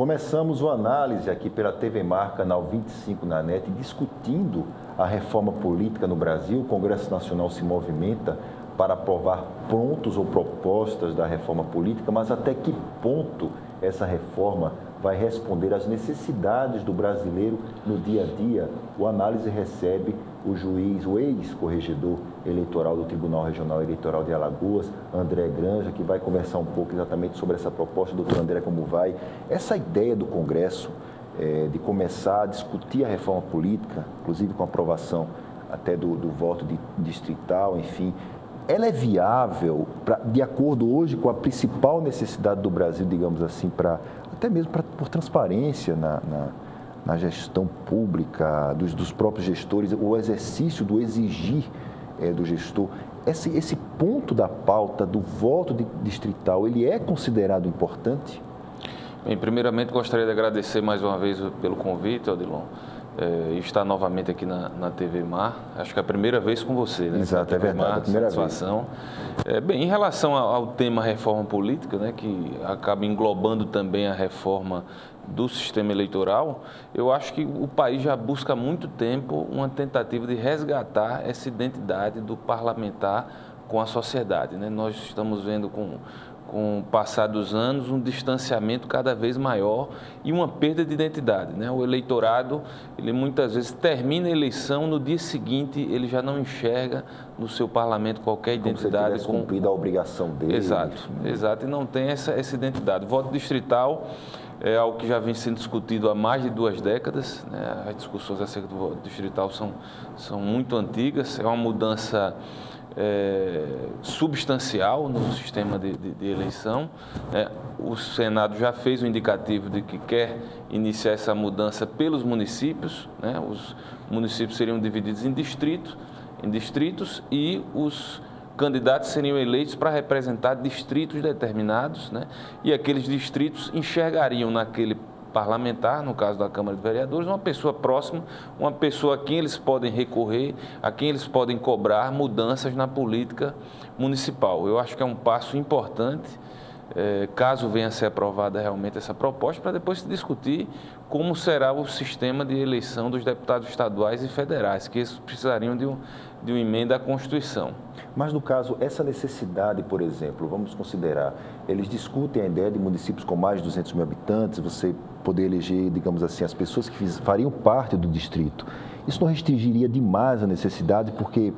Começamos o análise aqui pela TV Mar, canal 25 na NET, discutindo a reforma política no Brasil. O Congresso Nacional se movimenta para aprovar pontos ou propostas da reforma política, mas até que ponto essa reforma vai responder às necessidades do brasileiro no dia a dia? O análise recebe o juiz, o ex-corregedor eleitoral do Tribunal Regional Eleitoral de Alagoas, André Granja, que vai conversar um pouco exatamente sobre essa proposta. Doutor André, como vai? Essa ideia do Congresso de começar a discutir a reforma política, inclusive com a aprovação até do voto distrital, enfim, ela é viável, de acordo hoje com a principal necessidade do Brasil, digamos assim, até mesmo por transparência na gestão pública, dos próprios gestores, o exercício do exigir do gestor. Esse ponto da pauta do voto distrital, ele é considerado importante? Bem, primeiramente gostaria de agradecer mais uma vez pelo convite, Odilon, e estar novamente aqui na TV Mar. Acho que é a primeira vez com você, né? Exato, é verdade, a primeira vez. Bem, em relação ao tema reforma política, né, que acaba englobando também a reforma do sistema eleitoral, eu acho que o país já busca há muito tempo uma tentativa de resgatar essa identidade do parlamentar com a sociedade, né? Nós estamos vendo com o passar dos anos, um distanciamento cada vez maior e uma perda de identidade, né? O eleitorado, ele muitas vezes termina a eleição, no dia seguinte ele já não enxerga no seu parlamento qualquer identidade. Como se ele tivesse cumprido a obrigação dele. Exato, e não tem essa identidade. O voto distrital é algo que já vem sendo discutido há mais de 2 décadas, né? As discussões acerca do voto distrital são muito antigas, é uma mudança substancial no sistema de eleição. O Senado já fez o indicativo de que quer iniciar essa mudança pelos municípios, né? Os municípios seriam divididos em distritos e os candidatos seriam eleitos para representar distritos determinados, né? E aqueles distritos enxergariam naquele parlamentar, no caso da Câmara de Vereadores, uma pessoa próxima, uma pessoa a quem eles podem recorrer, a quem eles podem cobrar mudanças na política municipal. Eu acho que é um passo importante, caso venha a ser aprovada realmente essa proposta, para depois se discutir como será o sistema de eleição dos deputados estaduais e federais, que esses precisariam de uma emenda à Constituição. Mas, no caso, essa necessidade, por exemplo, vamos considerar, eles discutem a ideia de municípios com mais de 200 mil habitantes, você poder eleger, digamos assim, as pessoas que fariam parte do distrito. Isso não restringiria demais a necessidade, porque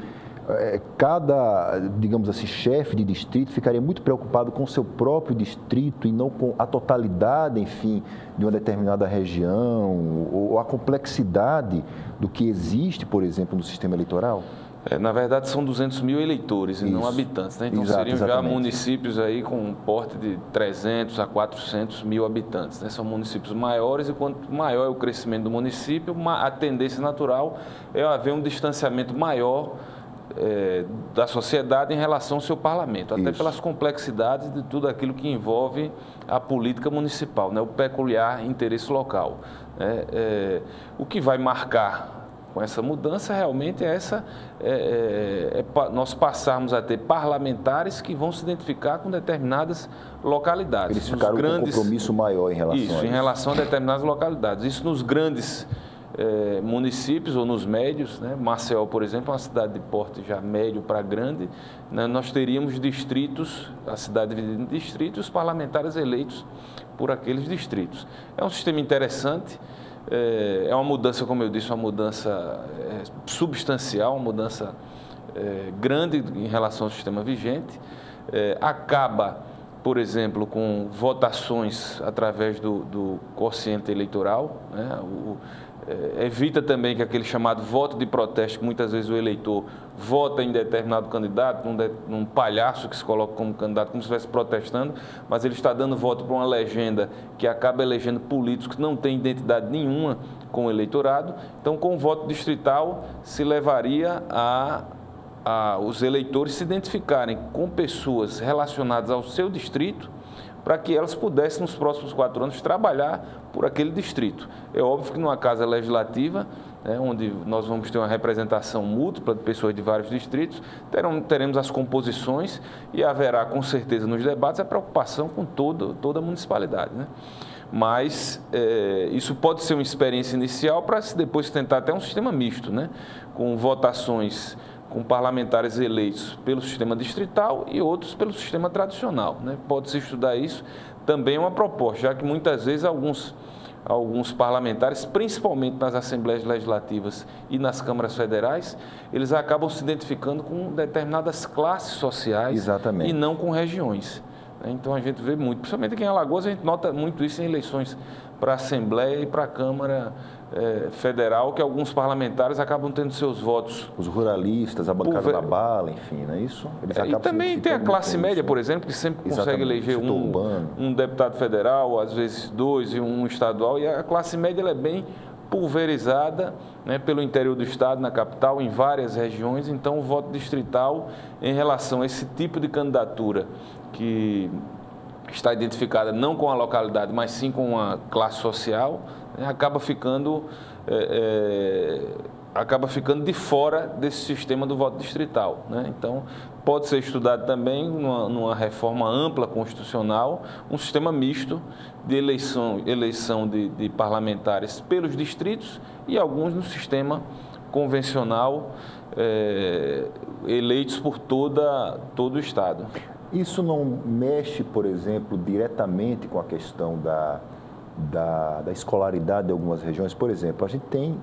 cada, digamos assim, chefe de distrito ficaria muito preocupado com o seu próprio distrito e não com a totalidade, enfim, de uma determinada região, ou a complexidade do que existe, por exemplo, no sistema eleitoral? Na verdade, são 200 mil eleitores e não habitantes, né? Então, seriam já municípios aí com um porte de 300 a 400 mil habitantes, né? São municípios maiores e quanto maior é o crescimento do município, a tendência natural é haver um distanciamento maior da sociedade em relação ao seu parlamento, até pelas complexidades de tudo aquilo que envolve a política municipal, né? O peculiar interesse local. O que vai marcar com essa mudança realmente nós passarmos a ter parlamentares que vão se identificar com determinadas localidades. Eles ficaram com um compromisso maior em relação a isso. Em relação a determinadas localidades. Isso nos grandes municípios ou nos médios, né? Maceió, por exemplo, é uma cidade de porte já médio para grande, né? Nós teríamos distritos, a cidade dividida em distritos, os parlamentares eleitos por aqueles distritos. É um sistema interessante. É uma mudança, como eu disse, uma mudança substancial, uma mudança grande em relação ao sistema vigente. Acaba, por exemplo, com votações através do quociente eleitoral, né? Evita também que aquele chamado voto de protesto, que muitas vezes o eleitor vota em determinado candidato, num palhaço que se coloca como candidato, como se estivesse protestando, mas ele está dando voto para uma legenda que acaba elegendo políticos que não têm identidade nenhuma com o eleitorado. Então, com o voto distrital, se levaria a os eleitores se identificarem com pessoas relacionadas ao seu distrito, para que elas pudessem, nos próximos 4 anos, trabalhar por aquele distrito. É óbvio que numa casa legislativa, né, onde nós vamos ter uma representação múltipla de pessoas de vários distritos, teremos as composições e haverá, com certeza, nos debates, a preocupação com toda a municipalidade, né? Mas isso pode ser uma experiência inicial para se depois tentar até um sistema misto, né? Com votações com parlamentares eleitos pelo sistema distrital e outros pelo sistema tradicional, né? Pode-se estudar isso, também é uma proposta, já que muitas vezes alguns parlamentares, principalmente nas assembleias legislativas e nas câmaras federais, eles acabam se identificando com determinadas classes sociais. Exatamente. E não com regiões. Então a gente vê muito, principalmente aqui em Alagoas, a gente nota muito isso em eleições para a Assembleia e para a Câmara Federal, que alguns parlamentares acabam tendo seus votos. Os ruralistas, a bancada da bala, enfim, não é isso? Eles acabam e também tem a classe média, por exemplo, que sempre consegue eleger um deputado federal, às vezes dois e um estadual, e a classe média ela é bem pulverizada, né, pelo interior do estado, na capital, em várias regiões. Então o voto distrital em relação a esse tipo de candidatura que está identificada não com a localidade, mas sim com a classe social, né, acaba ficando de fora desse sistema do voto distrital, né? Então, pode ser estudado também numa reforma ampla constitucional, um sistema misto de eleição de parlamentares pelos distritos e alguns no sistema convencional, eleitos por todo o estado. Isso não mexe, por exemplo, diretamente com a questão da escolaridade de algumas regiões? Por exemplo, a gente tem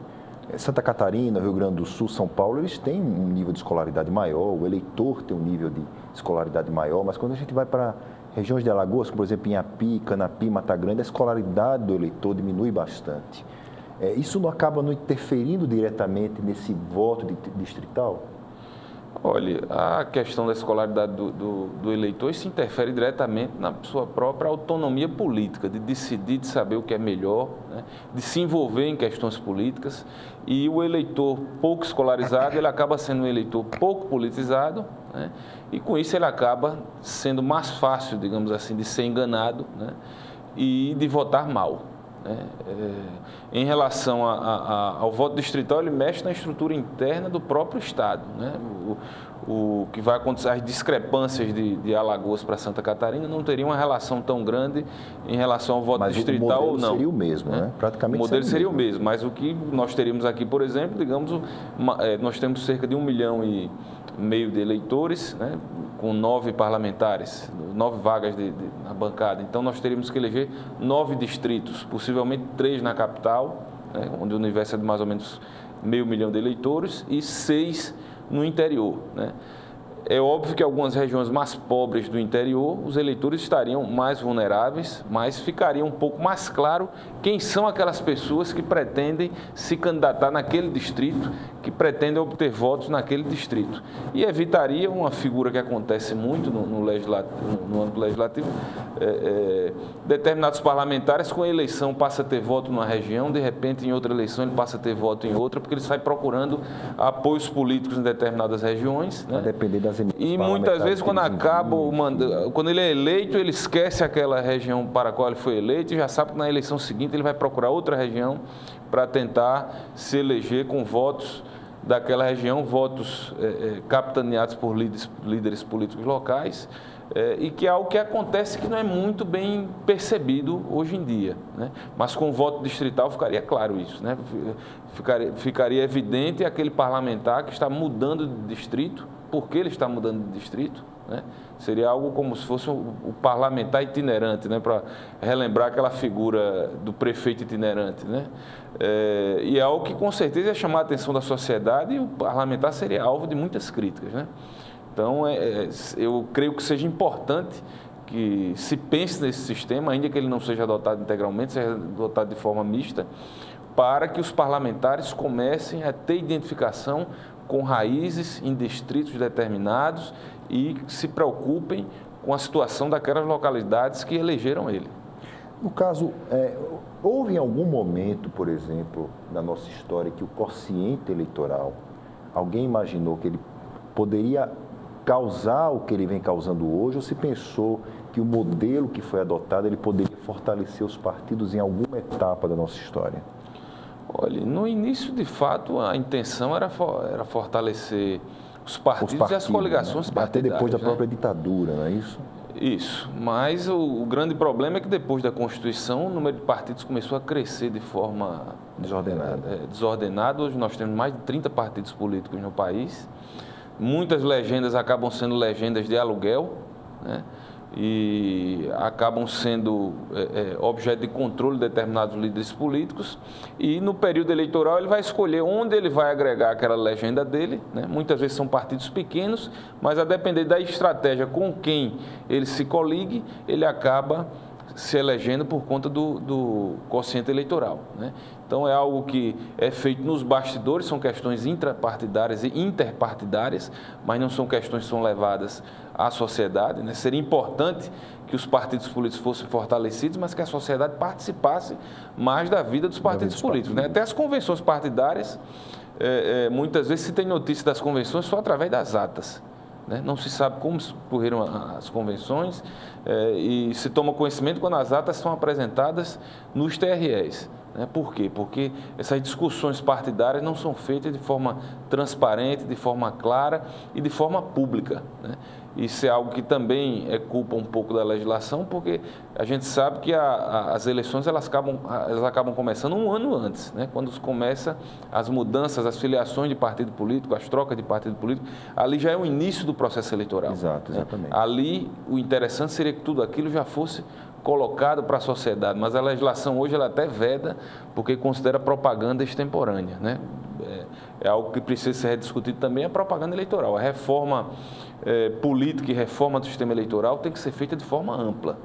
Santa Catarina, Rio Grande do Sul, São Paulo, eles têm um nível de escolaridade maior, o eleitor tem um nível de escolaridade maior, mas quando a gente vai para regiões de Alagoas, como por exemplo Inhapi, Canapi, Mata Grande, a escolaridade do eleitor diminui bastante. Isso não acaba não interferindo diretamente nesse voto distrital? Olha, a questão da escolaridade do eleitor, isso interfere diretamente na sua própria autonomia política, de decidir, de saber o que é melhor, né? De se envolver em questões políticas. E o eleitor pouco escolarizado, ele acaba sendo um eleitor pouco politizado, né? E com isso ele acaba sendo mais fácil, digamos assim, de ser enganado, né? E de votar mal. Em relação ao voto distrital, ele mexe na estrutura interna do próprio Estado, né? O que vai acontecer, as discrepâncias de Alagoas para Santa Catarina não teriam uma relação tão grande em relação ao voto distrital ou não. O modelo seria o mesmo, né? Praticamente o modelo seria o mesmo, mas o que nós teríamos aqui, por exemplo, digamos, nós temos cerca de 1,5 milhão de eleitores, né? Com 9 parlamentares, 9 vagas na bancada. Então, nós teríamos que eleger 9 distritos, possivelmente 3 na capital, né? Onde o universo é de mais ou menos 0,5 milhão de eleitores, e 6 no interior, né? É óbvio que algumas regiões mais pobres do interior, os eleitores estariam mais vulneráveis, mas ficaria um pouco mais claro quem são aquelas pessoas que pretendem se candidatar naquele distrito, que pretendem obter votos naquele distrito. E evitaria uma figura que acontece muito no âmbito legislativo, determinados parlamentares com a eleição passa a ter voto numa região, de repente em outra eleição ele passa a ter voto em outra, porque ele sai procurando apoios políticos em determinadas regiões, né? Vai depender das e muitas vezes, quando ele é eleito, ele esquece aquela região para a qual ele foi eleito e já sabe que na eleição seguinte ele vai procurar outra região para tentar se eleger com votos daquela região, votos capitaneados por líderes políticos locais, e que é algo que acontece que não é muito bem percebido hoje em dia, né? Mas com o voto distrital ficaria claro isso, né? Ficaria evidente aquele parlamentar que está mudando de distrito, porque ele está mudando de distrito, né? Seria algo como se fosse o parlamentar itinerante, né? Para relembrar aquela figura do prefeito itinerante, né? E é algo que com certeza ia chamar a atenção da sociedade, e o parlamentar seria alvo de muitas críticas, né? Então, eu creio que seja importante que se pense nesse sistema, ainda que ele não seja adotado integralmente, seja adotado de forma mista, para que os parlamentares comecem a ter identificação com raízes em distritos determinados e se preocupem com a situação daquelas localidades que elegeram ele. No caso, houve em algum momento, por exemplo, na nossa história, que o quociente eleitoral, alguém imaginou que ele poderia causar o que ele vem causando hoje, ou se pensou que o modelo que foi adotado ele poderia fortalecer os partidos em alguma etapa da nossa história? Olha, no início, de fato, a intenção era fortalecer os partidos e as coligações partidárias. Até depois da própria ditadura, não é isso? Isso, mas o grande problema é que depois da Constituição o número de partidos começou a crescer de forma desordenada. Hoje nós temos mais de 30 partidos políticos no país. Muitas legendas acabam sendo legendas de aluguel, né? E acabam sendo objeto de controle de determinados líderes políticos, e no período eleitoral ele vai escolher onde ele vai agregar aquela legenda dele, né? Muitas vezes são partidos pequenos, mas a depender da estratégia com quem ele se coligue, ele acaba se elegendo por conta do quociente eleitoral, né? Então é algo que é feito nos bastidores, são questões intrapartidárias e interpartidárias, mas não são questões que são levadas à sociedade, né? Seria importante que os partidos políticos fossem fortalecidos, mas que a sociedade participasse mais da vida dos partidos políticos, né? Até as convenções partidárias, muitas vezes se tem notícia das convenções só através das atas, né? Não se sabe como ocorreram as convenções, e se toma conhecimento quando as atas são apresentadas nos TREs. Né? Por quê? Porque essas discussões partidárias não são feitas de forma transparente, de forma clara e de forma pública, né? Isso é algo que também é culpa um pouco da legislação, porque a gente sabe que as eleições elas acabam começando um ano antes, né? Quando começa as mudanças, as filiações de partido político, as trocas de partido político, ali já é o início do processo eleitoral. Exato, exatamente. Né? Ali o interessante seria que tudo aquilo já fosse colocado para a sociedade, mas a legislação hoje ela até veda, porque considera propaganda extemporânea, né? É algo que precisa ser rediscutido também, a propaganda eleitoral. A reforma política e reforma do sistema eleitoral tem que ser feita de forma ampla.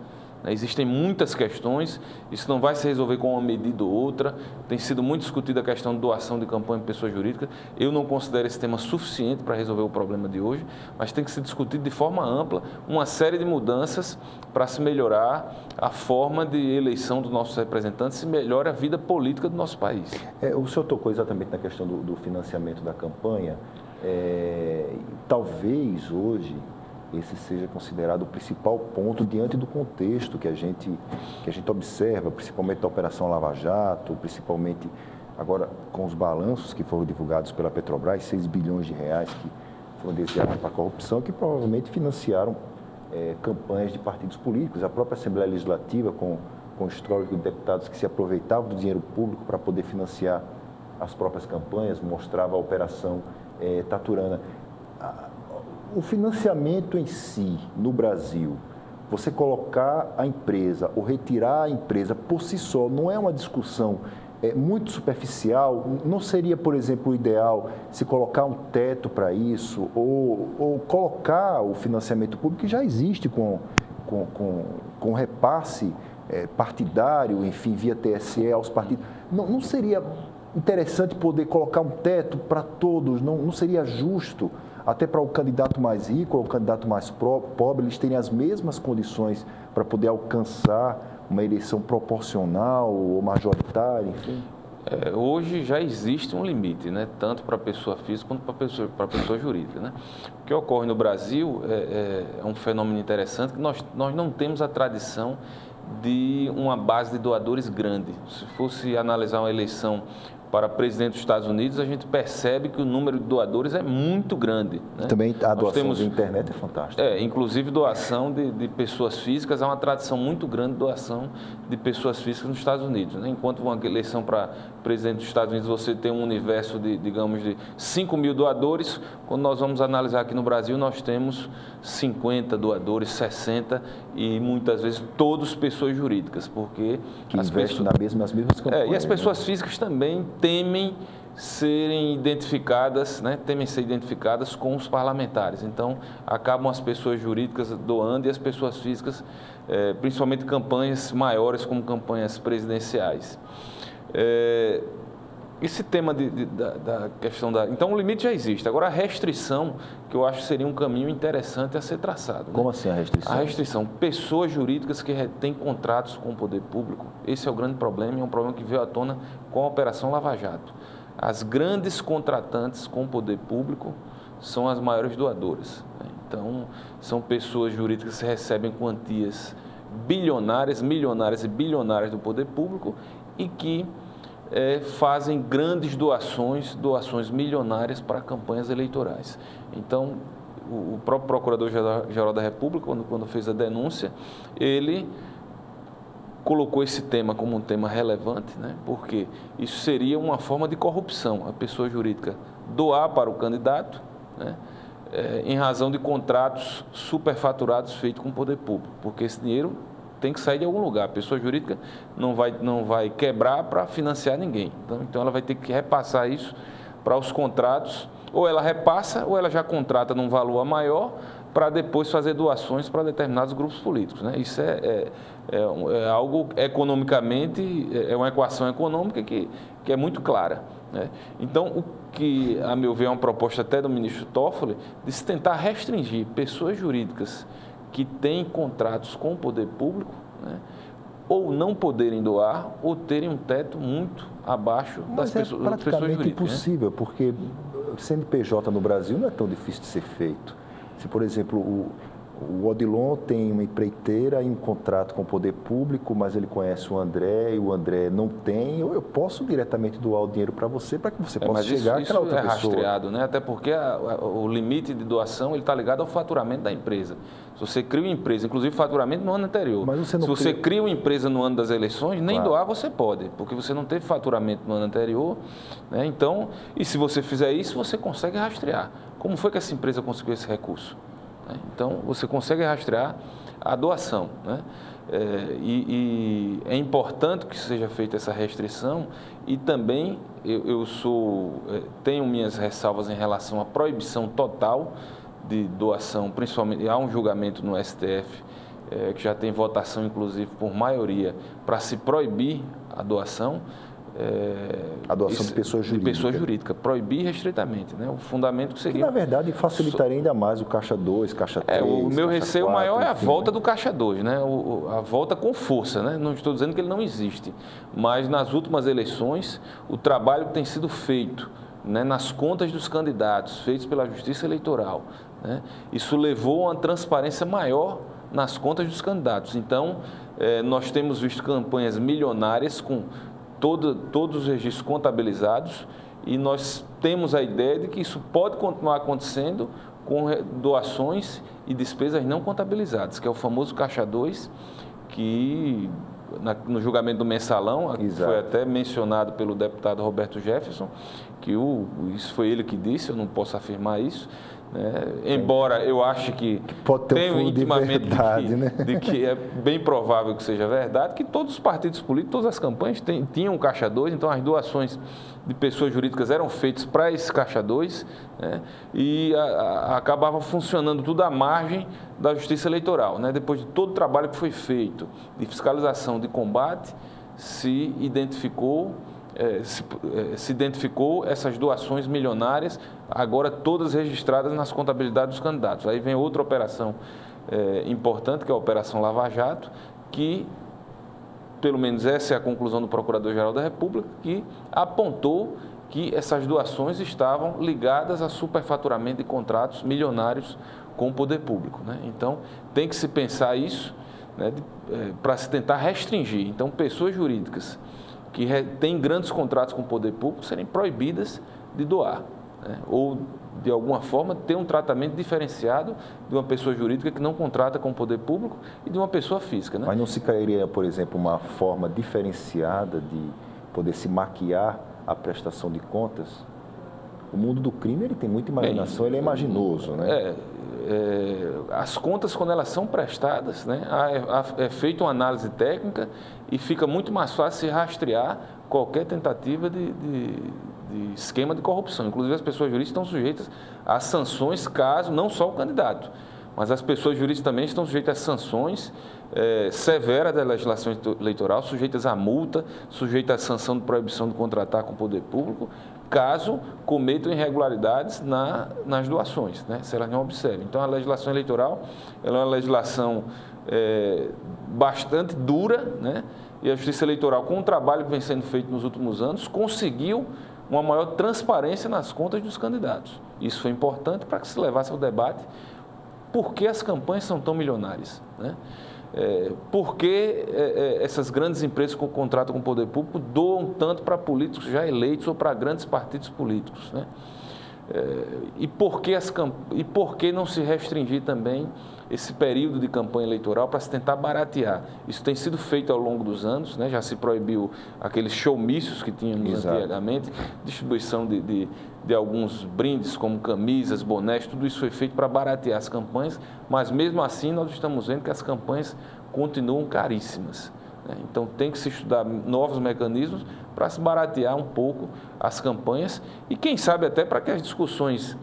Existem muitas questões, isso não vai se resolver com uma medida ou outra. Tem sido muito discutida a questão de doação de campanha de pessoa jurídica. Eu não considero esse tema suficiente para resolver o problema de hoje, mas tem que ser discutido de forma ampla uma série de mudanças para se melhorar a forma de eleição dos nossos representantes e melhora a vida política do nosso país. O senhor tocou exatamente na questão do financiamento da campanha. Talvez hoje esse seja considerado o principal ponto diante do contexto que a gente observa, principalmente da Operação Lava Jato, principalmente agora com os balanços que foram divulgados pela Petrobras, 6 bilhões de reais que foram desviados para a corrupção, que provavelmente financiaram campanhas de partidos políticos. A própria Assembleia Legislativa, com o histórico de deputados que se aproveitavam do dinheiro público para poder financiar as próprias campanhas, mostrava a Operação Taturana. O financiamento em si, no Brasil, você colocar a empresa ou retirar a empresa por si só, não é uma discussão muito superficial? Não seria, por exemplo, o ideal se colocar um teto para isso ou colocar o financiamento público que já existe com repasse partidário, enfim, via TSE aos partidos? Não seria interessante poder colocar um teto para todos? Não seria justo? Até para o candidato mais rico ou o candidato mais pobre, eles terem as mesmas condições para poder alcançar uma eleição proporcional ou majoritária, enfim? Hoje já existe um limite, né? Tanto para a pessoa física quanto para a pessoa jurídica, né? O que ocorre no Brasil é um fenômeno interessante, que nós não temos a tradição de uma base de doadores grande. Se fosse analisar uma eleição para presidente dos Estados Unidos, a gente percebe que o número de doadores é muito grande, né? Também a doação de internet é fantástica. Inclusive doação de pessoas físicas, há uma tradição muito grande de doação de pessoas físicas nos Estados Unidos, né? Enquanto uma eleição para presidente dos Estados Unidos você tem um universo de, digamos, de 5 mil doadores, quando nós vamos analisar aqui no Brasil, nós temos 50 doadores, 60 e muitas vezes todos pessoas jurídicas, porque que investem nas mesmas campanhas. E as pessoas físicas também temem serem identificadas, né? Temem ser identificadas com os parlamentares. Então, acabam as pessoas jurídicas doando e as pessoas físicas, principalmente campanhas maiores como campanhas presidenciais. Esse tema da questão da... Então, o limite já existe. Agora, a restrição, que eu acho que seria um caminho interessante a ser traçado. Como assim a restrição? A restrição. Pessoas jurídicas que têm contratos com o poder público. Esse é o grande problema e é um problema que veio à tona com a Operação Lava Jato. As grandes contratantes com o poder público são as maiores doadoras, né? Então, são pessoas jurídicas que recebem quantias bilionárias, milionárias e bilionárias do poder público e que fazem grandes doações milionárias para campanhas eleitorais. Então, o próprio Procurador-Geral da República, quando fez a denúncia, ele colocou esse tema como um tema relevante, né? Porque isso seria uma forma de corrupção, a pessoa jurídica doar para o candidato, né? Em razão de contratos superfaturados feitos com o poder público, porque esse dinheiro tem que sair de algum lugar. A pessoa jurídica não vai quebrar para financiar ninguém. Então ela vai ter que repassar isso para os contratos, ou ela repassa, ou ela já contrata num valor maior para depois fazer doações para determinados grupos políticos, né? Isso é algo economicamente, é uma equação econômica que é muito clara, né? Então, o que, a meu ver, é uma proposta até do ministro Toffoli, de se tentar restringir pessoas jurídicas que têm contratos com o poder público, né, ou não poderem doar, ou terem um teto muito abaixo das pessoas jurídicas. É praticamente impossível, porque o CNPJ no Brasil não é tão difícil de ser feito. Se, por exemplo, o Odilon tem uma empreiteira e um contrato com o poder público, mas ele conhece o André e o André não tem, eu posso diretamente doar o dinheiro para você para que você possa chegar àquela outra pessoa. Isso é rastreado, né? Até porque o limite de doação está ligado ao faturamento da empresa. Se você cria uma empresa, inclusive faturamento no ano anterior, se você cria uma empresa no ano das eleições, nem doar você pode, porque você não teve faturamento no ano anterior, né? Então, e se você fizer isso, você consegue rastrear. Como foi que essa empresa conseguiu esse recurso? Então, você consegue rastrear a doação, né? E é importante que seja feita essa restrição e também tenho minhas ressalvas em relação à proibição total de doação, principalmente há um julgamento no STF que já tem votação, inclusive, por maioria, para se proibir a doação. De pessoas jurídicas. De pessoa jurídica, proibir restritamente, né? O fundamento que seria... Que, na verdade, facilitaria ainda mais o Caixa 2, Caixa 3, o meu receio 4, maior é a enfim, volta né? do Caixa 2, né? A volta com força, né? Não estou dizendo que ele não existe, mas nas últimas eleições, o trabalho que tem sido feito, né, nas contas dos candidatos, feitos pela Justiça Eleitoral, né, isso levou a uma transparência maior nas contas dos candidatos. Então, nós temos visto campanhas milionárias com todos os registros contabilizados e nós temos a ideia de que isso pode continuar acontecendo com doações e despesas não contabilizadas, que é o famoso Caixa 2, que no julgamento do Mensalão, foi até mencionado pelo deputado Roberto Jefferson, que isso foi ele que disse, eu não posso afirmar isso, né? Embora eu ache que tenho intimamente de que é bem provável que seja verdade, que todos os partidos políticos, todas as campanhas tinham Caixa 2, então as doações de pessoas jurídicas eram feitas para esse Caixa 2, né? E acabava funcionando tudo à margem da Justiça Eleitoral, né? Depois de todo o trabalho que foi feito de fiscalização, de combate, se identificou essas doações milionárias, agora todas registradas nas contabilidades dos candidatos. Aí vem outra operação importante, que é a Operação Lava Jato, que, pelo menos essa é a conclusão do Procurador-Geral da República, que apontou que essas doações estavam ligadas a superfaturamento de contratos milionários com o poder público, né? Então, tem que se pensar isso, né, para se tentar restringir. Então, pessoas jurídicas que têm grandes contratos com o poder público serem proibidas de doar, né? Ou, de alguma forma, ter um tratamento diferenciado de uma pessoa jurídica que não contrata com o poder público e de uma pessoa física, né? Mas não se criaria, por exemplo, uma forma diferenciada de poder se maquiar a prestação de contas? O mundo do crime ele tem muita imaginação, ele é imaginoso, né? As contas, quando elas são prestadas, né, é feita uma análise técnica e fica muito mais fácil se rastrear qualquer tentativa de esquema de corrupção. Inclusive, as pessoas jurídicas estão sujeitas a sanções caso, não só o candidato, mas as pessoas jurídicas também estão sujeitas a sanções severas da legislação eleitoral, sujeitas a multa, sujeitas a sanção de proibição de contratar com o poder público, caso cometam irregularidades nas doações, né, se elas não observem. Então, a legislação eleitoral ela é uma legislação bastante dura, né, e a Justiça Eleitoral, com o trabalho que vem sendo feito nos últimos anos, conseguiu uma maior transparência nas contas dos candidatos. Isso foi importante para que se levasse ao debate por que as campanhas são tão milionárias, né? Por que essas grandes empresas que contratam com o poder público doam tanto para políticos já eleitos ou para grandes partidos políticos, né? E por que não se restringir também esse período de campanha eleitoral para se tentar baratear? Isso tem sido feito ao longo dos anos, né? Já se proibiu aqueles showmícios que tínhamos antigamente, distribuição de alguns brindes como camisas, bonés, tudo isso foi feito para baratear as campanhas, mas mesmo assim nós estamos vendo que as campanhas continuam caríssimas. Então tem que se estudar novos mecanismos para se baratear um pouco as campanhas e quem sabe até para que as discussões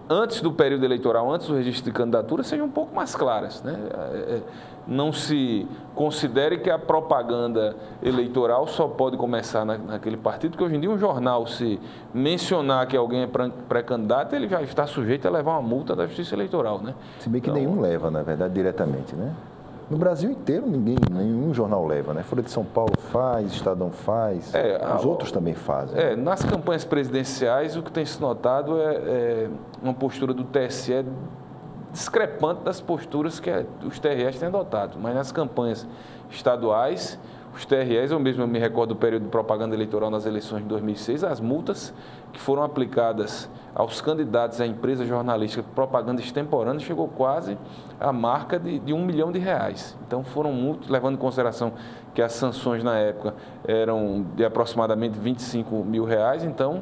antes do período eleitoral, antes do registro de candidatura, sejam um pouco mais claras, né? Não se considere que a propaganda eleitoral só pode começar naquele partido, porque hoje em dia um jornal, se mencionar que alguém é pré-candidato, ele já está sujeito a levar uma multa da Justiça Eleitoral, né? Se bem que nenhum leva, na verdade, diretamente, né? No Brasil inteiro, nenhum jornal leva, né? Folha de São Paulo faz, Estadão faz, os outros também fazem. Né? Nas campanhas presidenciais, o que tem se notado é uma postura do TSE discrepante das posturas que os TREs têm adotado. Mas nas campanhas estaduais, os TREs, eu me recordo do período de propaganda eleitoral nas eleições de 2006, as multas que foram aplicadas aos candidatos à empresa jornalística de propaganda extemporânea chegou quase à marca de R$1 milhão. Então foram multas, levando em consideração que as sanções na época eram de aproximadamente R$25 mil, então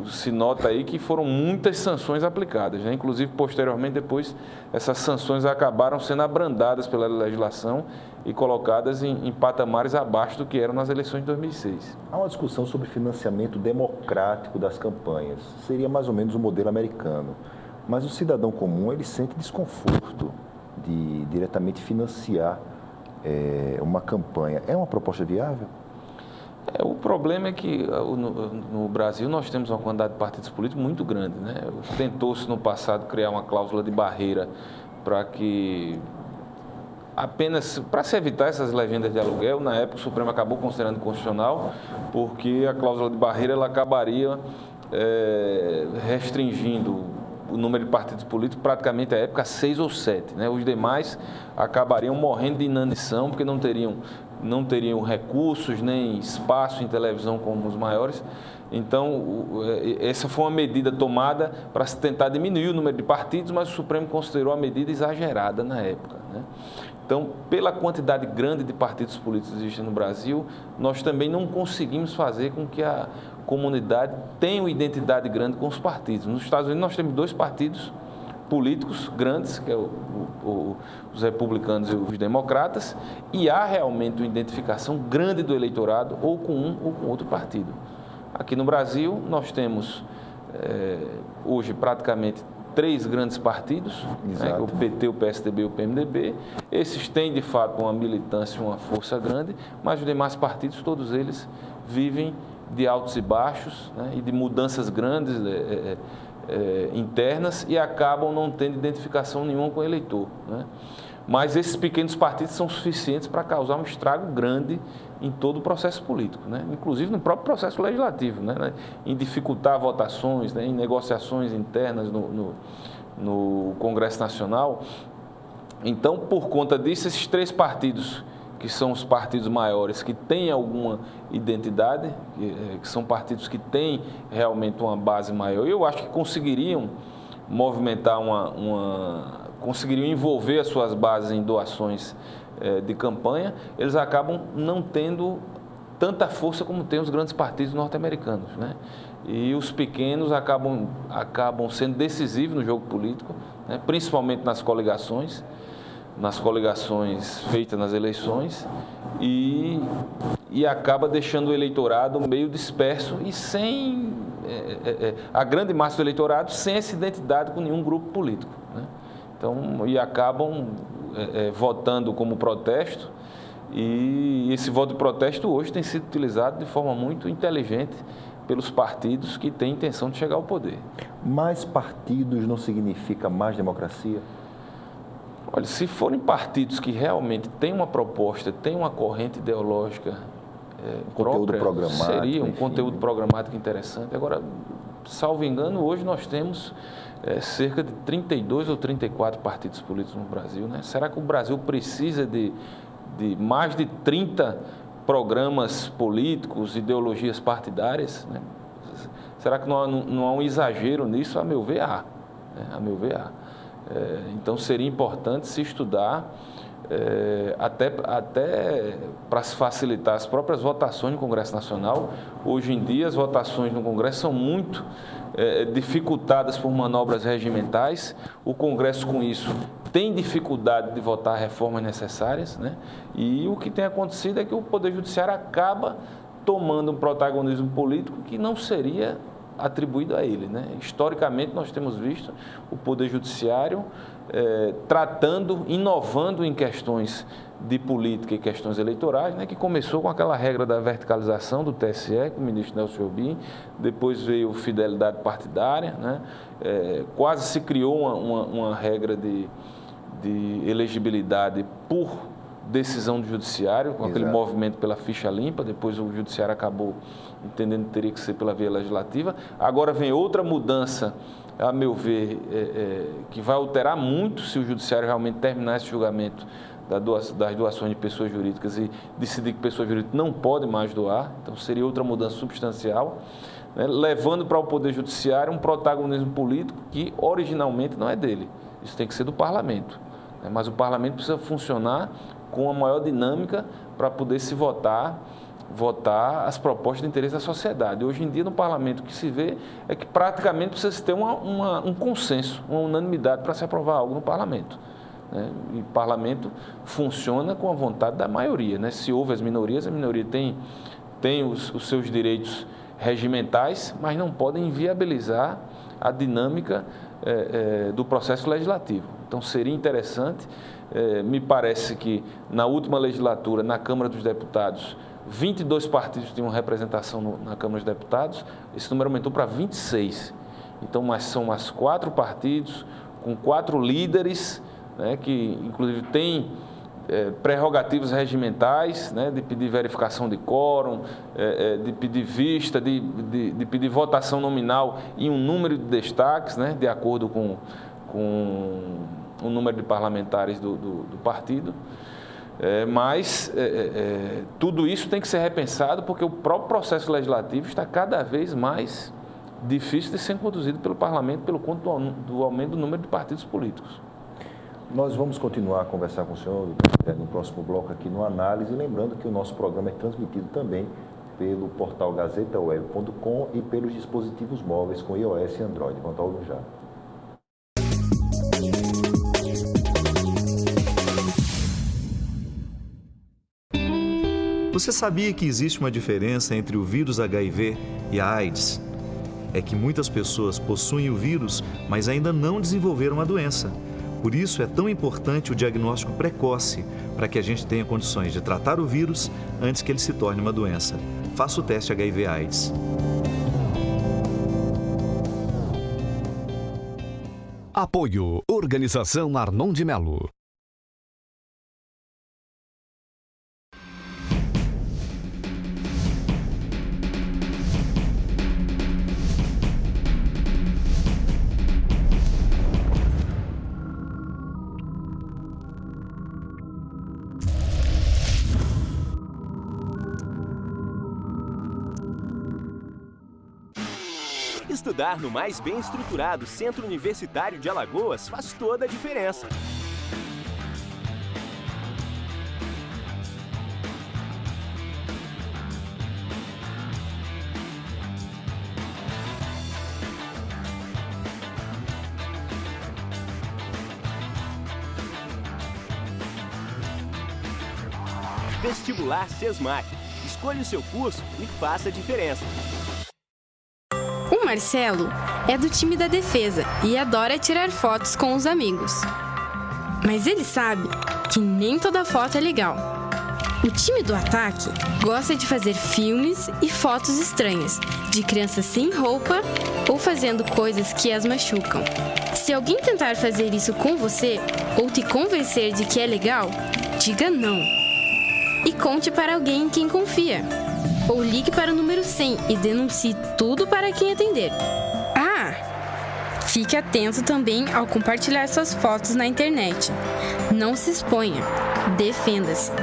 se nota aí que foram muitas sanções aplicadas, né? Inclusive, posteriormente, depois, essas sanções acabaram sendo abrandadas pela legislação e colocadas em patamares abaixo do que eram nas eleições de 2006. Há uma discussão sobre financiamento democrático das campanhas. Seria mais ou menos o modelo americano. Mas o cidadão comum, ele sente desconforto de diretamente financiar uma campanha. É uma proposta viável? O problema é que no Brasil nós temos uma quantidade de partidos políticos muito grande, né? Tentou-se no passado criar uma cláusula de barreira para que para se evitar essas legendas de aluguel. Na época o Supremo acabou considerando constitucional, porque a cláusula de barreira ela acabaria restringindo o número de partidos políticos praticamente à época a 6 ou 7, né? Os demais acabariam morrendo de inanição porque não teriam recursos nem espaço em televisão como os maiores. Então, essa foi uma medida tomada para se tentar diminuir o número de partidos, mas o Supremo considerou a medida exagerada na época, né? Então, pela quantidade grande de partidos políticos que existem no Brasil, nós também não conseguimos fazer com que a comunidade tenha uma identidade grande com os partidos. Nos Estados Unidos nós temos 2 partidos políticos grandes, que é os republicanos e os democratas, e há realmente uma identificação grande do eleitorado ou com um ou com outro partido. Aqui no Brasil nós temos hoje praticamente 3 grandes partidos, né, o PT, o PSDB e o PMDB. Esses têm de fato uma militância, uma força grande, mas os demais partidos, todos eles vivem de altos e baixos, né, e de mudanças grandes internas e acabam não tendo identificação nenhuma com o eleitor, né? Mas esses pequenos partidos são suficientes para causar um estrago grande em todo o processo político, né? Inclusive no próprio processo legislativo, né? Em dificultar votações, né? Em negociações internas no Congresso Nacional. Então, por conta disso, esses 3 partidos, que são os partidos maiores, que têm alguma identidade, que são partidos que têm realmente uma base maior, eu acho que conseguiriam movimentar conseguiriam envolver as suas bases em doações de campanha. Eles acabam não tendo tanta força como tem os grandes partidos norte-americanos, né? E os pequenos acabam sendo decisivos no jogo político, né? Principalmente nas coligações feitas nas eleições, e acaba deixando o eleitorado meio disperso e sem a grande massa do eleitorado sem essa identidade com nenhum grupo político, né? Então, e acabam votando como protesto, e esse voto de protesto hoje tem sido utilizado de forma muito inteligente pelos partidos que têm intenção de chegar ao poder. Mais partidos não significa mais democracia? Olha, se forem partidos que realmente têm uma proposta, têm uma corrente ideológica própria, seria um conteúdo programático interessante. Agora, salvo engano, hoje nós temos cerca de 32 ou 34 partidos políticos no Brasil, né? Será que o Brasil precisa de mais de 30 programas políticos, ideologias partidárias, né? Será que não há um exagero nisso? A meu ver, há. A meu ver, há. Então, seria importante se estudar, até para se facilitar as próprias votações no Congresso Nacional. Hoje em dia, as votações no Congresso são muito dificultadas por manobras regimentais. O Congresso, com isso, tem dificuldade de votar reformas necessárias, né? E o que tem acontecido é que o Poder Judiciário acaba tomando um protagonismo político que não seria atribuído a ele, né? Historicamente, nós temos visto o Poder Judiciário inovando em questões de política e questões eleitorais, né? Que começou com aquela regra da verticalização do TSE, com o ministro Nelson Jobim, depois veio fidelidade partidária, né? Quase se criou uma regra de elegibilidade por decisão do judiciário, com aquele movimento pela ficha limpa. Depois o judiciário acabou entendendo que teria que ser pela via legislativa. Agora vem outra mudança, a meu ver, que vai alterar muito se o judiciário realmente terminar esse julgamento das doações de pessoas jurídicas e decidir que pessoas jurídicas não podem mais doar. Então seria outra mudança substancial, né, levando para o Poder Judiciário um protagonismo político que originalmente não é dele. Isso tem que ser do Parlamento, né? Mas o Parlamento precisa funcionar com uma maior dinâmica para poder se votar as propostas de interesse da sociedade. Hoje em dia, no Parlamento, o que se vê é que praticamente precisa se ter um consenso, uma unanimidade para se aprovar algo no Parlamento, né? E o Parlamento funciona com a vontade da maioria, né? Se houve as minorias, a minoria tem os seus direitos regimentais, mas não podem inviabilizar a dinâmica do processo legislativo. Então, seria interessante. Me parece que na última legislatura, na Câmara dos Deputados, 22 partidos tinham representação na Câmara dos Deputados. Esse número aumentou para 26. Então, são mais 4 partidos, com 4 líderes, né, que inclusive têm prerrogativas regimentais, né, de pedir verificação de quórum, de pedir vista, de pedir votação nominal em um número de destaques, né, de acordo com o número de parlamentares do partido. Mas tudo isso tem que ser repensado, porque o próprio processo legislativo está cada vez mais difícil de ser conduzido pelo Parlamento, pelo conta do aumento do número de partidos políticos. Nós vamos continuar a conversar com o senhor no próximo bloco aqui no Análise, lembrando que o nosso programa é transmitido também pelo portal gazetaweb.com e pelos dispositivos móveis com iOS e Android. Volta ao já. Você sabia que existe uma diferença entre o vírus HIV e a AIDS? É que muitas pessoas possuem o vírus, mas ainda não desenvolveram a doença. Por isso é tão importante o diagnóstico precoce, para que a gente tenha condições de tratar o vírus antes que ele se torne uma doença. Faça o teste HIV/AIDS. Apoio Organização Arnon de Melo. Estudar no mais bem estruturado Centro Universitário de Alagoas faz toda a diferença. Vestibular Sesmac. Escolha o seu curso e faça a diferença. O Marcelo é do time da defesa e adora tirar fotos com os amigos. Mas ele sabe que nem toda foto é legal. O time do ataque gosta de fazer filmes e fotos estranhas, de crianças sem roupa ou fazendo coisas que as machucam. Se alguém tentar fazer isso com você ou te convencer de que é legal, diga não. E conte para alguém em quem confia. Ou ligue para o número 100 e denuncie tudo para quem atender. Ah! Fique atento também ao compartilhar suas fotos na internet. Não se exponha. Defenda-se.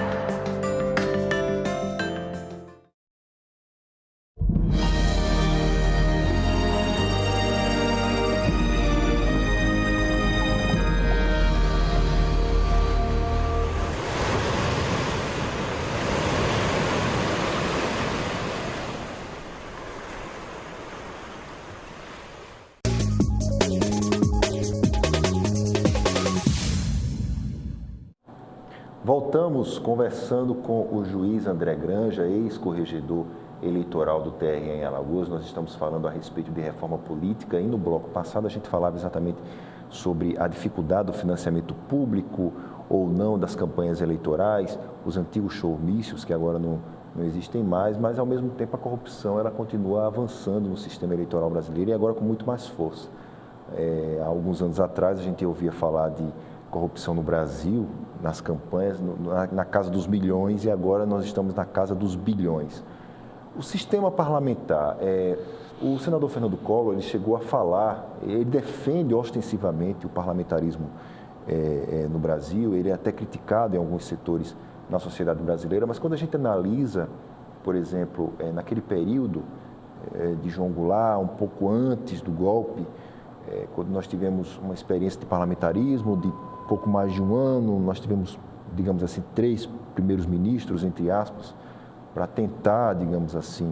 Voltamos conversando com o juiz André Granja, ex-corregedor eleitoral do TRE em Alagoas. Nós estamos falando a respeito de reforma política e no bloco passado a gente falava exatamente sobre a dificuldade do financiamento público ou não das campanhas eleitorais, os antigos showmícios que agora não existem mais, mas ao mesmo tempo a corrupção ela continua avançando no sistema eleitoral brasileiro e agora com muito mais força. Há alguns anos atrás a gente ouvia falar de corrupção no Brasil, nas campanhas, na casa dos milhões, e agora nós estamos na casa dos bilhões. O sistema parlamentar, o senador Fernando Collor, ele chegou a falar, ele defende ostensivamente o parlamentarismo no Brasil, ele é até criticado em alguns setores na sociedade brasileira, mas quando a gente analisa, por exemplo, naquele período de João Goulart, um pouco antes do golpe, quando nós tivemos uma experiência de parlamentarismo de pouco mais de um ano, nós tivemos, digamos assim, 3 primeiros ministros, entre aspas, para tentar, digamos assim,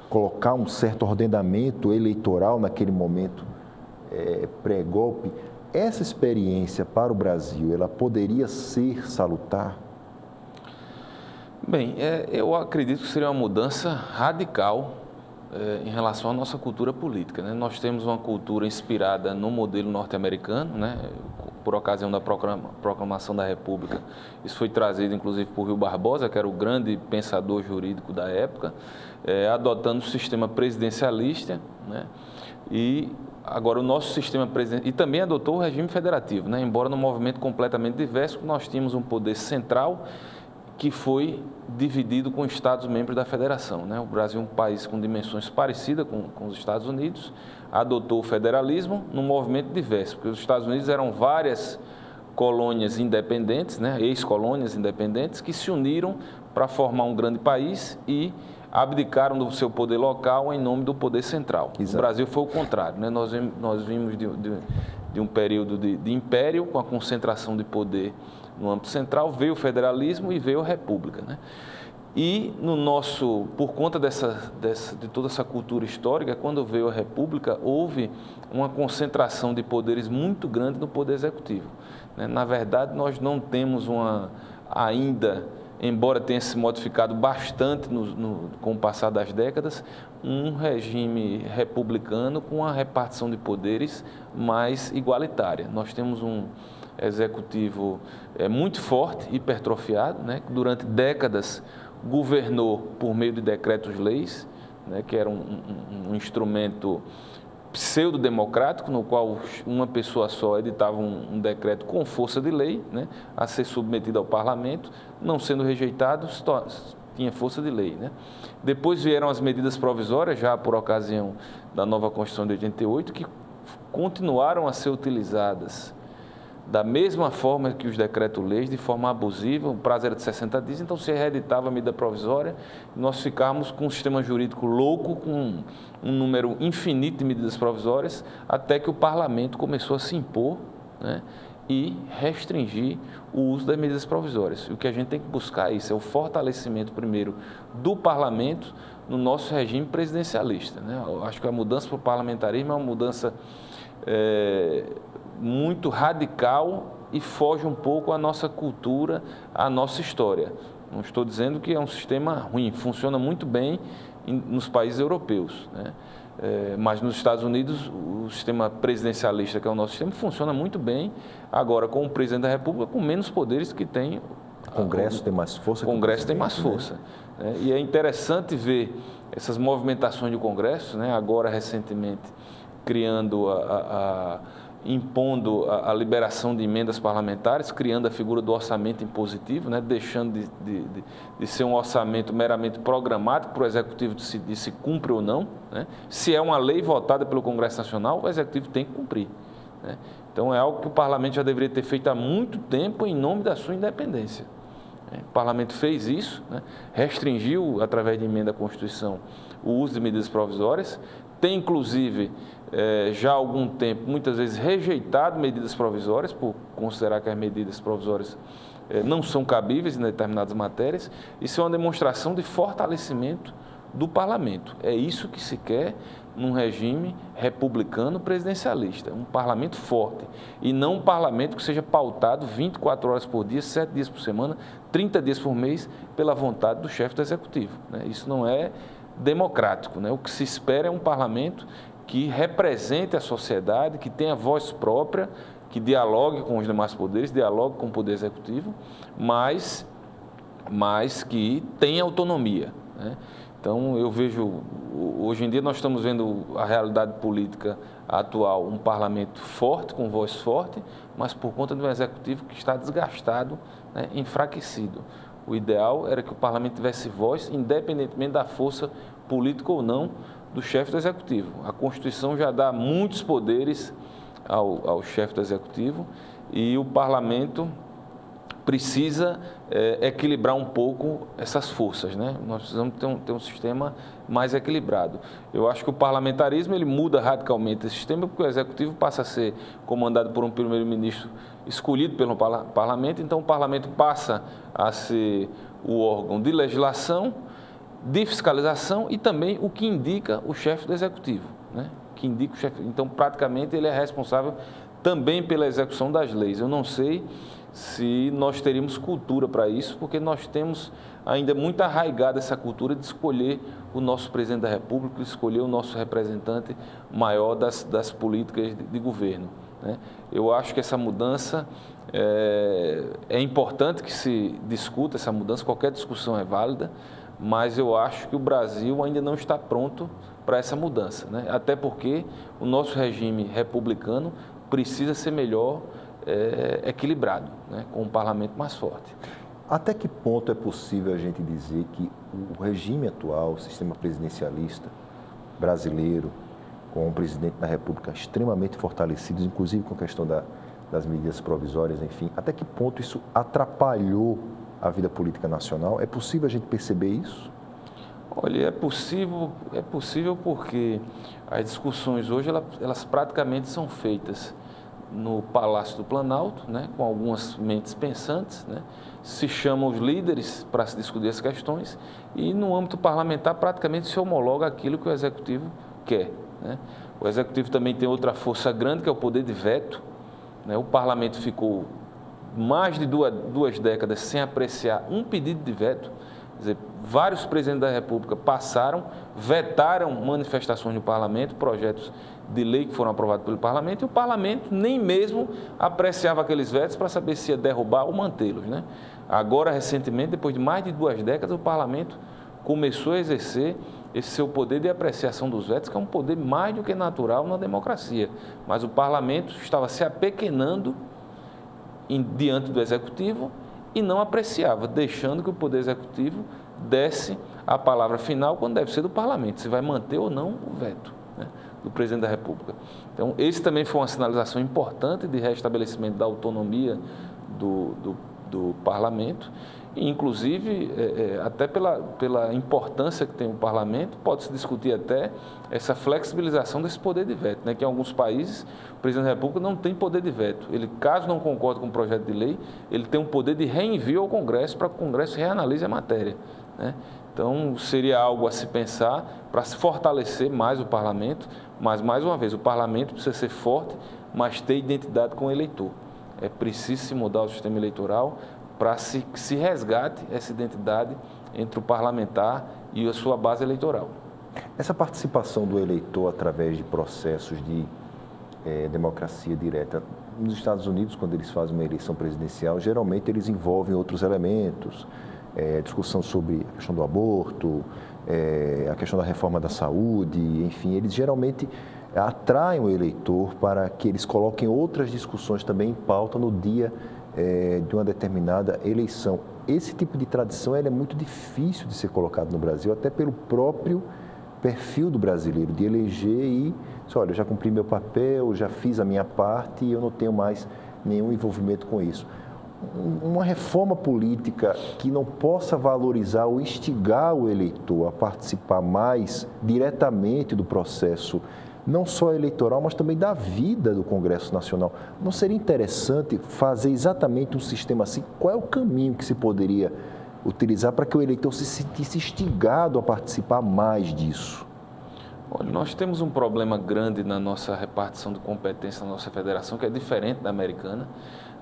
colocar um certo ordenamento eleitoral naquele momento pré-golpe. Essa experiência para o Brasil, ela poderia ser salutar? Bem, eu acredito que seria uma mudança radical em relação à nossa cultura política, né? Nós temos uma cultura inspirada no modelo norte-americano, né? Por ocasião da proclamação da República. Isso foi trazido, inclusive, por Rui Barbosa, que era o grande pensador jurídico da época, adotando o sistema presidencialista, né? E agora o nosso sistema presidencialista, e também adotou o regime federativo, né? Embora num movimento completamente diverso, nós tínhamos um poder central que foi dividido com estados membros da federação, né? O Brasil é um país com dimensões parecidas com os Estados Unidos, adotou o federalismo num movimento diverso, porque os Estados Unidos eram várias colônias independentes, né? Ex-colônias independentes, que se uniram para formar um grande país e abdicaram do seu poder local em nome do poder central. Exato. O Brasil foi o contrário, né? Nós vimos de um período de império com a concentração de poder no âmbito central, veio o federalismo e veio a república, né? E por conta de toda essa cultura histórica, quando veio a república, houve uma concentração de poderes muito grande no poder executivo, né? Na verdade, nós não temos ainda, embora tenha se modificado bastante com o passar das décadas, um regime republicano com uma repartição de poderes mais igualitária. Nós temos um executivo muito forte, hipertrofiado, né, que durante décadas governou por meio de decretos-leis, né, que era um instrumento pseudo-democrático, no qual uma pessoa só editava um decreto com força de lei, né, a ser submetido ao parlamento, não sendo rejeitado, tinha força de lei, né? Depois vieram as medidas provisórias, já por ocasião da nova Constituição de 88, que continuaram a ser utilizadas da mesma forma que os decretos-leis, de forma abusiva. O prazo era de 60 dias, então se reeditava a medida provisória, nós ficávamos com um sistema jurídico louco, com um número infinito de medidas provisórias, até que o parlamento começou a se impor, né, e restringir o uso das medidas provisórias. O que a gente tem que buscar é o fortalecimento, primeiro, do parlamento no nosso regime presidencialista, né? Eu acho que a mudança para o parlamentarismo é uma mudança muito radical e foge um pouco à nossa cultura, à nossa história. Não estou dizendo que é um sistema ruim, funciona muito bem nos países europeus, né? Mas nos Estados Unidos, o sistema presidencialista, que é o nosso sistema, funciona muito bem, agora com o presidente da República com menos poderes que tem. O Congresso tem mais força. O Congresso tem mais força, né? E é interessante ver essas movimentações do Congresso, né? Agora recentemente criando impondo a liberação de emendas parlamentares, criando a figura do orçamento impositivo, né, deixando de ser um orçamento meramente programático para o Executivo decidir se cumpre ou não, né? Se é uma lei votada pelo Congresso Nacional, o Executivo tem que cumprir, né? Então é algo que o Parlamento já deveria ter feito há muito tempo em nome da sua independência. O Parlamento fez isso, né? Restringiu, através de emenda à Constituição, o uso de medidas provisórias, tem inclusive já há algum tempo, muitas vezes, rejeitado medidas provisórias, por considerar que as medidas provisórias não são cabíveis em determinadas matérias. Isso é uma demonstração de fortalecimento do parlamento. É isso que se quer num regime republicano presidencialista, um parlamento forte, e não um parlamento que seja pautado 24 horas por dia, 7 dias por semana, 30 dias por mês, pela vontade do chefe do executivo, né? Isso não é democrático, né? O que se espera é um parlamento que represente a sociedade, que tenha voz própria, que dialogue com os demais poderes, dialogue com o poder executivo, mas que tenha autonomia, né? Então, eu vejo, hoje em dia nós estamos vendo a realidade política atual, um parlamento forte, com voz forte, mas por conta de um executivo que está desgastado, né, enfraquecido. O ideal era que o parlamento tivesse voz, independentemente da força política ou não do chefe do executivo. A Constituição já dá muitos poderes ao chefe do executivo e o parlamento precisa equilibrar um pouco essas forças, né? Nós precisamos ter um sistema mais equilibrado. Eu acho que o parlamentarismo ele muda radicalmente esse sistema, porque o executivo passa a ser comandado por um primeiro-ministro escolhido pelo parlamento, então o parlamento passa a ser o órgão de legislação, de fiscalização e também o que indica o chefe do executivo, né? Que indica o chefe. Então, praticamente, ele é responsável também pela execução das leis. Eu não sei se nós teríamos cultura para isso, porque nós temos ainda muito arraigada essa cultura de escolher o nosso presidente da República, de escolher o nosso representante maior das políticas de governo, né? Eu acho que essa mudança é importante que se discuta essa mudança, qualquer discussão é válida, mas eu acho que o Brasil ainda não está pronto para essa mudança, né? Até porque o nosso regime republicano precisa ser melhor equilibrado, né? Com um parlamento mais forte. Até que ponto é possível a gente dizer que o regime atual, o sistema presidencialista brasileiro, com um presidente da República extremamente fortalecido, inclusive com a questão das medidas provisórias, enfim, até que ponto isso atrapalhou a vida política nacional? É possível a gente perceber isso? Olha, é possível porque as discussões hoje elas praticamente são feitas no Palácio do Planalto, né, com algumas mentes pensantes, né, se chamam os líderes para se discutir as questões e no âmbito parlamentar praticamente se homologa aquilo que o Executivo quer, né? O Executivo também tem outra força grande que é o poder de veto, né? O Parlamento ficou mais de duas décadas sem apreciar um pedido de veto. Quer dizer, vários presidentes da República vetaram manifestações no Parlamento, projetos de lei que foram aprovados pelo Parlamento, e o Parlamento nem mesmo apreciava aqueles vetos para saber se ia derrubar ou mantê-los, né? Agora, recentemente, depois de mais de 2 décadas, o Parlamento começou a exercer esse seu poder de apreciação dos vetos, que é um poder mais do que natural na democracia. Mas o Parlamento estava se apequenando diante do Executivo e não apreciava, deixando que o Poder Executivo desse a palavra final quando deve ser do Parlamento, se vai manter ou não o veto, né, do Presidente da República. Então, esse também foi uma sinalização importante de restabelecimento da autonomia do Parlamento, e, inclusive, até pela importância que tem o Parlamento, pode-se discutir até essa flexibilização desse poder de veto, né, que em alguns países o Presidente da República não tem poder de veto. Ele, caso não concorde com o projeto de lei, ele tem um poder de reenvio ao Congresso para que o Congresso reanalise a matéria, né? Então, seria algo a se pensar para se fortalecer mais o Parlamento, mas, mais uma vez, o Parlamento precisa ser forte, mas ter identidade com o eleitor. É preciso se mudar o sistema eleitoral para se resgate essa identidade entre o parlamentar e a sua base eleitoral. Essa participação do eleitor através de processos de democracia direta, nos Estados Unidos, quando eles fazem uma eleição presidencial, geralmente eles envolvem outros elementos, discussão sobre a questão do aborto, a questão da reforma da saúde, enfim, eles geralmente atraem o eleitor para que eles coloquem outras discussões também em pauta no dia de uma determinada eleição. Esse tipo de tradição é muito difícil de ser colocado no Brasil, até pelo próprio perfil do brasileiro, de eleger e dizer, olha, eu já cumpri meu papel, já fiz a minha parte e eu não tenho mais nenhum envolvimento com isso. Uma reforma política que não possa valorizar ou instigar o eleitor a participar mais diretamente do processo, não só eleitoral, mas também da vida do Congresso Nacional. Não seria interessante fazer exatamente um sistema assim? Qual é o caminho que se poderia utilizar para que o eleitor se sentisse instigado a participar mais disso? Olha, nós temos um problema grande na nossa repartição de competência na nossa federação, que é diferente da americana.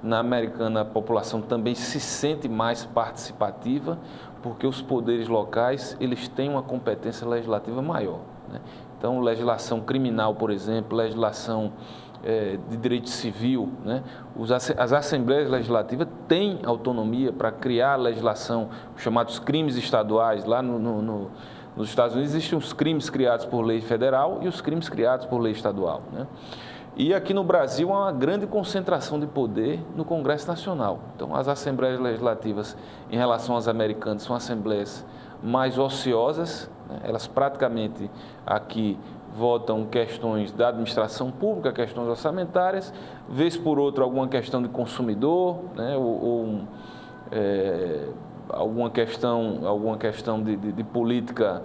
Na americana, a população também se sente mais participativa, porque os poderes locais eles têm uma competência legislativa maior, né? Então, legislação criminal, por exemplo, legislação de direito civil, né? As assembleias legislativas têm autonomia para criar legislação, chamados crimes estaduais. Lá nos Estados Unidos existem os crimes criados por lei federal e os crimes criados por lei estadual, né? E aqui no Brasil há uma grande concentração de poder no Congresso Nacional. Então, as assembleias legislativas, em relação às americanas, são assembleias mais ociosas, né? Elas praticamente aqui votam questões da administração pública, questões orçamentárias, vez por outra alguma questão de consumidor, né? Alguma questão de política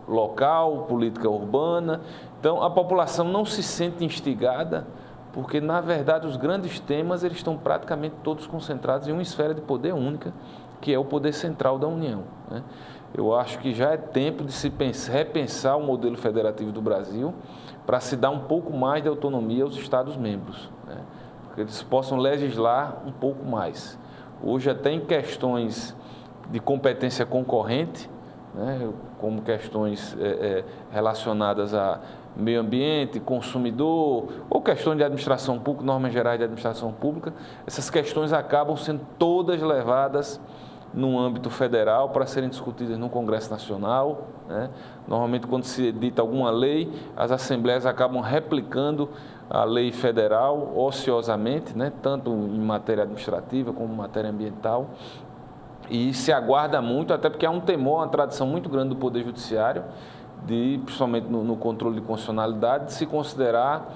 local, política urbana. Então, a população não se sente instigada, porque, na verdade, os grandes temas eles estão praticamente todos concentrados em uma esfera de poder única, que é o poder central da União, né? Eu acho que já é tempo de se repensar o modelo federativo do Brasil para se dar um pouco mais de autonomia aos Estados-membros, né? Que eles possam legislar um pouco mais. Hoje até em questões de competência concorrente, né, como questões relacionadas a meio ambiente, consumidor, ou questões de administração pública, normas gerais de administração pública, essas questões acabam sendo todas levadas no âmbito federal para serem discutidas no Congresso Nacional, né? Normalmente, quando se edita alguma lei, as assembleias acabam replicando a lei federal ociosamente, né? Tanto em matéria administrativa como em matéria ambiental. E se aguarda muito, até porque há um temor, uma tradição muito grande do Poder Judiciário, principalmente no controle de constitucionalidade, de se considerar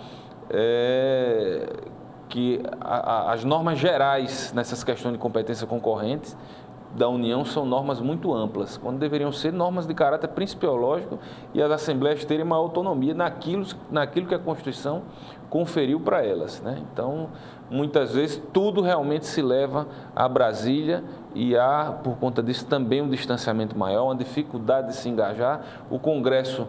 que as normas gerais nessas questões de competência concorrente da União são normas muito amplas, quando deveriam ser normas de caráter principiológico e as assembleias terem uma autonomia naquilo que a Constituição conferiu para elas, né? Então, muitas vezes, tudo realmente se leva a Brasília e há, por conta disso, também um distanciamento maior, uma dificuldade de se engajar. O Congresso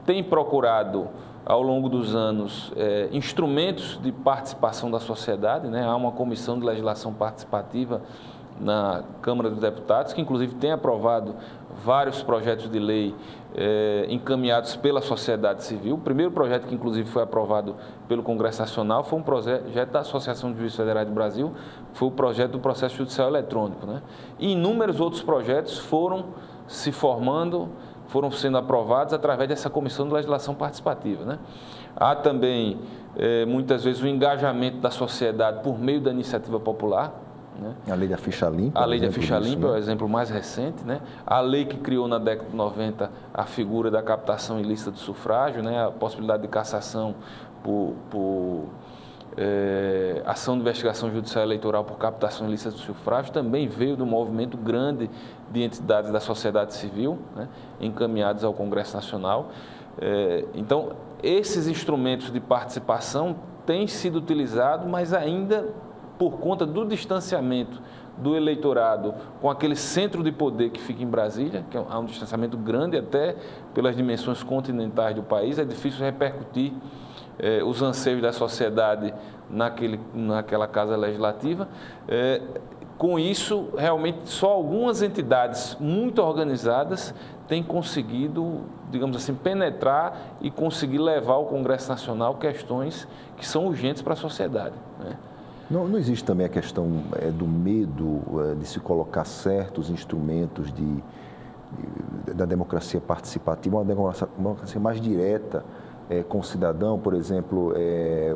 tem procurado, ao longo dos anos, instrumentos de participação da sociedade, né? Há uma comissão de legislação participativa na Câmara dos Deputados, que inclusive tem aprovado vários projetos de lei encaminhados pela sociedade civil. O primeiro projeto que inclusive foi aprovado pelo Congresso Nacional foi um projeto da Associação de Juízes Federais do Brasil, foi o projeto do processo judicial eletrônico, né? E inúmeros outros projetos foram se formando, foram sendo aprovados através dessa comissão de legislação participativa, né? Há também, muitas vezes, o engajamento da sociedade por meio da iniciativa popular, né? A lei da ficha limpa. A lei da ficha limpa é o exemplo mais recente, né? A lei que criou na década de 90 a figura da captação ilícita do sufrágio, né? A possibilidade de cassação por ação de investigação judicial eleitoral por captação ilícita do sufrágio também veio do movimento grande de entidades da sociedade civil, né? Encaminhados ao Congresso Nacional. Então, esses instrumentos de participação têm sido utilizados, mas ainda por conta do distanciamento do eleitorado com aquele centro de poder que fica em Brasília, que há um distanciamento grande até pelas dimensões continentais do país, é difícil repercutir os anseios da sociedade naquela casa legislativa. Com isso, realmente, só algumas entidades muito organizadas têm conseguido, digamos assim, penetrar e conseguir levar ao Congresso Nacional questões que são urgentes para a sociedade, né? Não existe também a questão do medo de se colocar certos instrumentos da democracia participativa, uma democracia mais direta com o cidadão, por exemplo,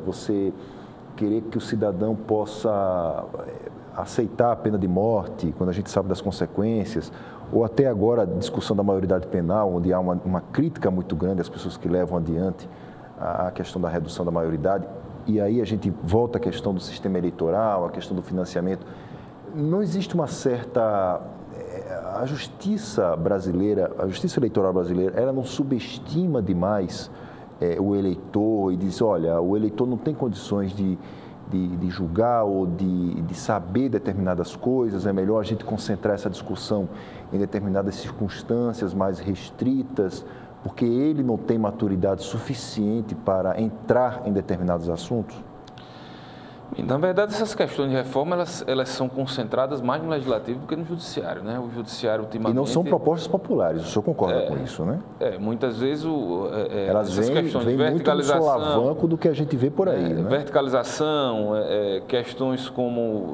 você querer que o cidadão possa aceitar a pena de morte, quando a gente sabe das consequências, ou até agora a discussão da maioridade penal, onde há uma crítica muito grande às pessoas que levam adiante a questão da redução da maioridade. E aí a gente volta à questão do sistema eleitoral, à questão do financiamento. Não existe uma certa... A justiça brasileira, a justiça eleitoral brasileira, ela não subestima demais o eleitor e diz, olha, o eleitor não tem condições de julgar ou de saber determinadas coisas, é melhor a gente concentrar essa discussão em determinadas circunstâncias mais restritas, porque ele não tem maturidade suficiente para entrar em determinados assuntos? Na verdade, essas questões de reforma, elas são concentradas mais no Legislativo do que no Judiciário, né? O Judiciário, ultimamente... E não são propostas populares, o senhor concorda com isso, né? Muitas vezes elas essas questões vêm de verticalização... muito do solavanco do que a gente vê por aí, né? Verticalização, questões como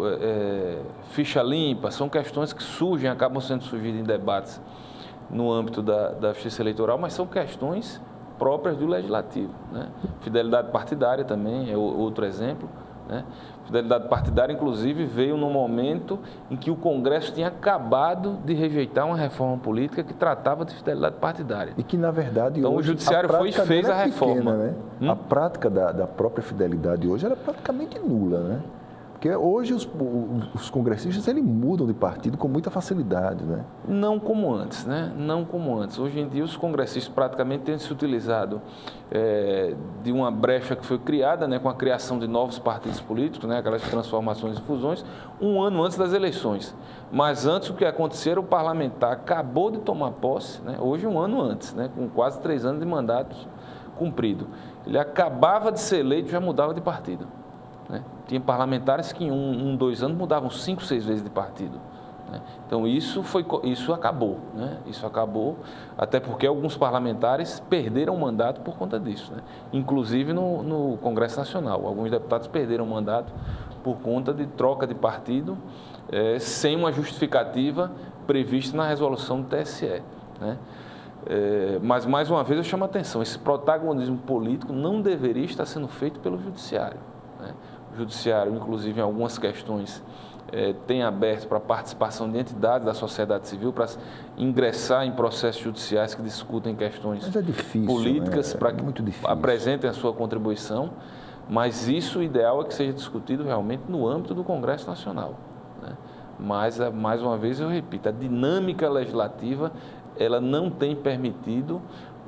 ficha limpa, são questões que surgem, acabam sendo surgidas em debates no âmbito da Justiça Eleitoral, mas são questões próprias do Legislativo, né? Fidelidade partidária também é outro exemplo. Né? Fidelidade partidária, inclusive, veio no momento em que o Congresso tinha acabado de rejeitar uma reforma política que tratava de fidelidade partidária. E que, na verdade, então, hoje, o Judiciário foi e fez a reforma. Pequena, né? A prática da própria fidelidade hoje era praticamente nula, né? Porque hoje os congressistas eles mudam de partido com muita facilidade, né? Não como antes, né? Não como antes. Hoje em dia os congressistas praticamente têm se utilizado de uma brecha que foi criada, né, com a criação de novos partidos políticos, né, aquelas transformações e fusões, um ano antes das eleições. Mas antes o que acontecia era o parlamentar acabou de tomar posse, né, hoje um ano antes, né, com quase 3 anos de mandato cumprido. Ele acabava de ser eleito e já mudava de partido. Né? Tinha parlamentares que em 2 anos mudavam 5, 6 vezes de partido. Né? Então isso acabou, né? Isso acabou, até porque alguns parlamentares perderam o mandato por conta disso, né? Inclusive no Congresso Nacional. Alguns deputados perderam o mandato por conta de troca de partido, sem uma justificativa prevista na resolução do TSE. Né? Mas, mais uma vez, eu chamo a atenção, esse protagonismo político não deveria estar sendo feito pelo Judiciário. Né? O Judiciário, inclusive, em algumas questões, tem aberto para a participação de entidades da sociedade civil para ingressar em processos judiciais que discutem questões políticas, né? Para que apresentem a sua contribuição, mas isso, o ideal é que seja discutido realmente no âmbito do Congresso Nacional. Né? Mas, mais uma vez, eu repito, a dinâmica legislativa ela não tem permitido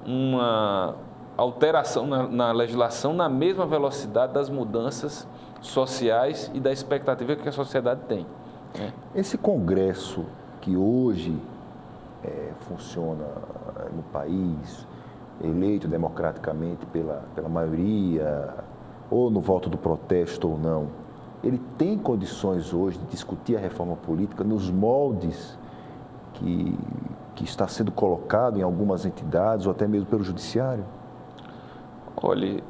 uma alteração na legislação na mesma velocidade das mudanças sociais e da expectativa que a sociedade tem. Né? Esse Congresso que hoje funciona no país, eleito democraticamente pela maioria, ou no voto do protesto ou não, ele tem condições hoje de discutir a reforma política nos moldes que está sendo colocado em algumas entidades ou até mesmo pelo Judiciário? Olha,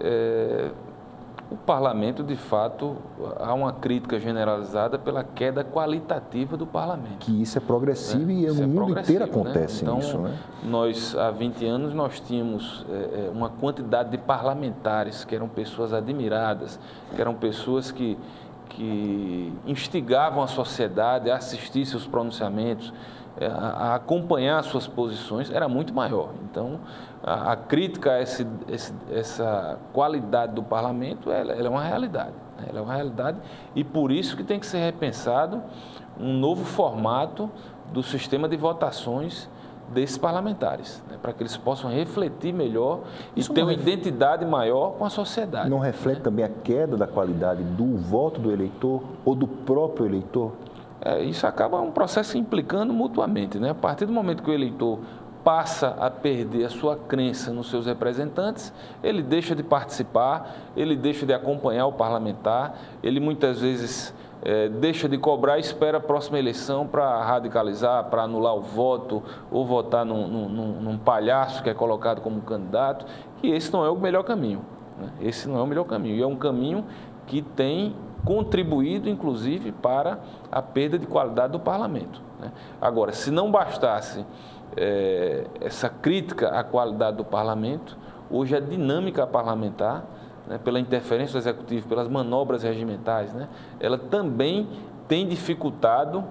o Parlamento, de fato, há uma crítica generalizada pela queda qualitativa do Parlamento. Que isso é progressivo, né? E no mundo inteiro acontece, né? Então, isso, né? Nós, há 20 anos, nós tínhamos uma quantidade de parlamentares que eram pessoas admiradas, que eram pessoas que instigavam a sociedade a assistir seus pronunciamentos, a acompanhar suas posições, era muito maior. Então, a crítica a essa qualidade do parlamento, ela é uma realidade. Né? Ela é uma realidade e por isso que tem que ser repensado um novo formato do sistema de votações desses parlamentares, né? Para que eles possam refletir melhor e ter uma identidade maior com a sociedade. Não reflete, né, também a queda da qualidade do voto do eleitor ou do próprio eleitor? Isso acaba um processo implicando mutuamente, né? A partir do momento que o eleitor passa a perder a sua crença nos seus representantes, ele deixa de participar, ele deixa de acompanhar o parlamentar, ele muitas vezes deixa de cobrar e espera a próxima eleição para radicalizar, para anular o voto ou votar num palhaço que é colocado como candidato, e esse não é o melhor caminho. Né? Esse não é o melhor caminho, e é um caminho que tem contribuído, inclusive, para a perda de qualidade do parlamento. Né? Agora, se não bastasse essa crítica à qualidade do parlamento, hoje a dinâmica parlamentar, né, pela interferência do Executivo, pelas manobras regimentais, né, ela também tem dificultado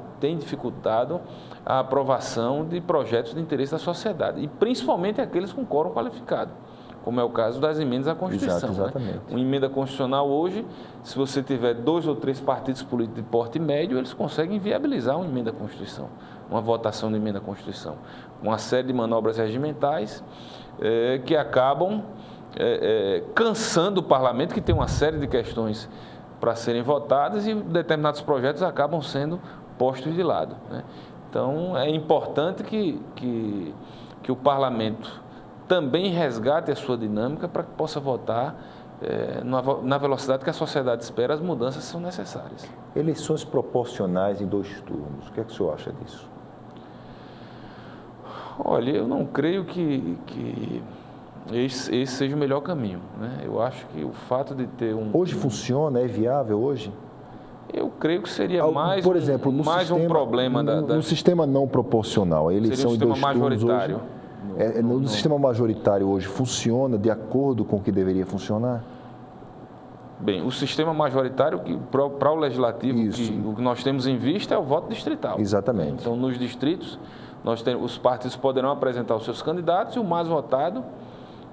a aprovação de projetos de interesse da sociedade, e principalmente aqueles com quórum qualificado, como é o caso das emendas à Constituição. Exatamente. Né? Uma emenda constitucional hoje, se você tiver 2 ou 3 partidos políticos de porte médio, eles conseguem viabilizar uma emenda à Constituição, uma votação de emenda à Constituição. Uma série de manobras regimentais que acabam cansando o parlamento, que tem uma série de questões para serem votadas, e determinados projetos acabam sendo postos de lado. Né? Então, é importante que o parlamento também resgate a sua dinâmica para que possa votar na velocidade que a sociedade espera. As mudanças são necessárias. Eleições proporcionais em 2 turnos, o que é que o senhor acha disso? Olha, eu não creio que esse seja o melhor caminho, né? Eu acho que o fato de ter Hoje funciona? É viável hoje? Eu creio que seria mais, por exemplo, um problema no sistema não proporcional, a eleição em 2 turnos hoje, no sistema majoritário hoje funciona de acordo com o que deveria funcionar? Bem, o sistema majoritário, para o legislativo, o que nós temos em vista é o voto distrital. Exatamente. Então, nos distritos, os partidos poderão apresentar os seus candidatos e o mais votado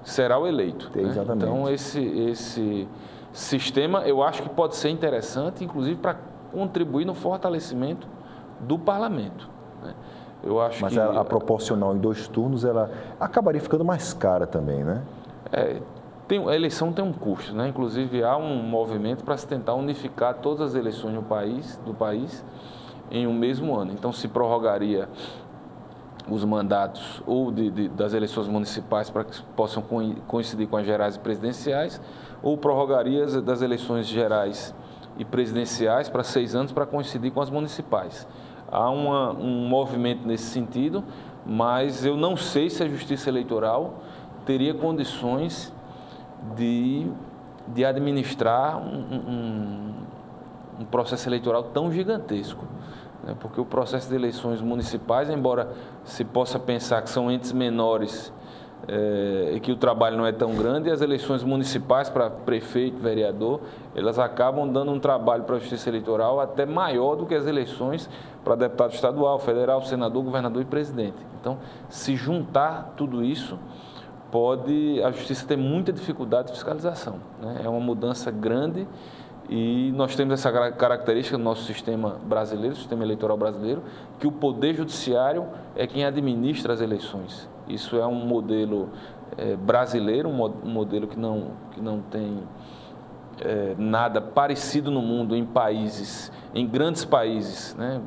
será o eleito. Exatamente. Né? Então, esse sistema, eu acho que pode ser interessante, inclusive para contribuir no fortalecimento do parlamento. Né? Eu acho Mas que a proporcional em 2 turnos, ela acabaria ficando mais cara também, né? A eleição tem um custo, né? Inclusive há um movimento para se tentar unificar todas as eleições do país em um mesmo ano. Então se prorrogaria os mandatos ou das eleições municipais para que possam coincidir com as gerais e presidenciais, ou prorrogaria das eleições gerais e presidenciais para 6 anos para coincidir com as municipais. Há um movimento nesse sentido, mas eu não sei se a Justiça Eleitoral teria condições de administrar um processo eleitoral tão gigantesco. Né? Porque o processo de eleições municipais, embora se possa pensar que são entes menores e que o trabalho não é tão grande, as eleições municipais para prefeito, vereador, elas acabam dando um trabalho para a Justiça Eleitoral até maior do que as eleições para deputado estadual, federal, senador, governador e presidente. Então, se juntar tudo isso, pode a Justiça ter muita dificuldade de fiscalização. Né? É uma mudança grande e nós temos essa característica no nosso sistema brasileiro, sistema eleitoral brasileiro, que o Poder Judiciário é quem administra as eleições. Isso é um modelo brasileiro, um modelo que não tem nada parecido no mundo em grandes países, né?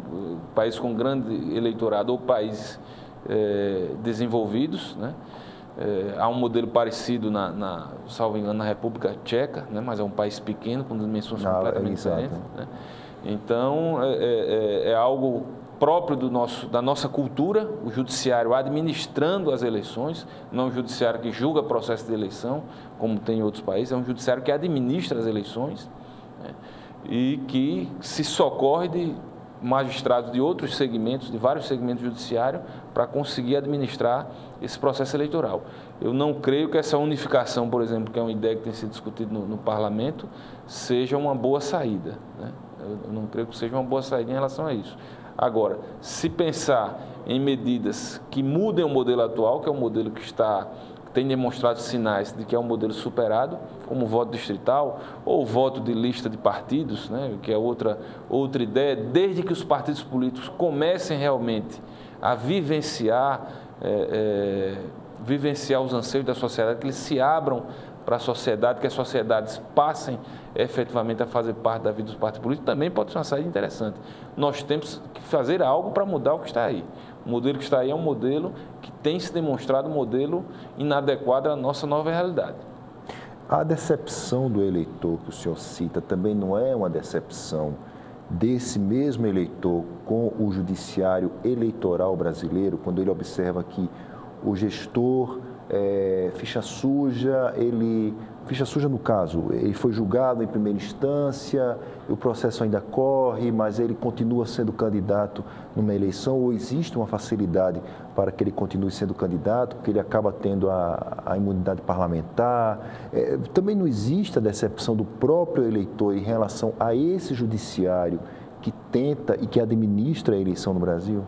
Países com grande eleitorado ou países desenvolvidos, né? Há um modelo parecido, salvo engano, na República Tcheca, né? Mas é um país pequeno, com dimensões completamente diferentes. Né? Então, é algo próprio da nossa cultura, o judiciário administrando as eleições, não o judiciário que julga o processo de eleição, como tem em outros países, é um judiciário que administra as eleições, né? E que se socorre de magistrados de outros segmentos, de vários segmentos judiciários, para conseguir administrar esse processo eleitoral. Eu não creio que essa unificação, por exemplo, que é uma ideia que tem sido discutida no parlamento, seja uma boa saída, né? Eu não creio que seja uma boa saída em relação a isso. Agora, se pensar em medidas que mudem o modelo atual, que é um modelo que tem demonstrado sinais de que é um modelo superado, como o voto distrital ou o voto de lista de partidos, né, que é outra ideia, desde que os partidos políticos comecem realmente a vivenciar os anseios da sociedade, que eles se abram para a sociedade, que as sociedades passem efetivamente a fazer parte da vida dos partidos políticos, também pode ser uma saída interessante. Nós temos que fazer algo para mudar o que está aí. O modelo que está aí é um modelo que tem se demonstrado um modelo inadequado à nossa nova realidade. A decepção do eleitor que o senhor cita também não é uma decepção desse mesmo eleitor com o judiciário eleitoral brasileiro, quando ele observa que o gestor ficha suja no caso, ele foi julgado em primeira instância, o processo ainda corre, mas ele continua sendo candidato numa eleição, ou existe uma facilidade para que ele continue sendo candidato, porque ele acaba tendo a imunidade parlamentar. Também não existe a decepção do próprio eleitor em relação a esse judiciário que tenta e que administra a eleição no Brasil?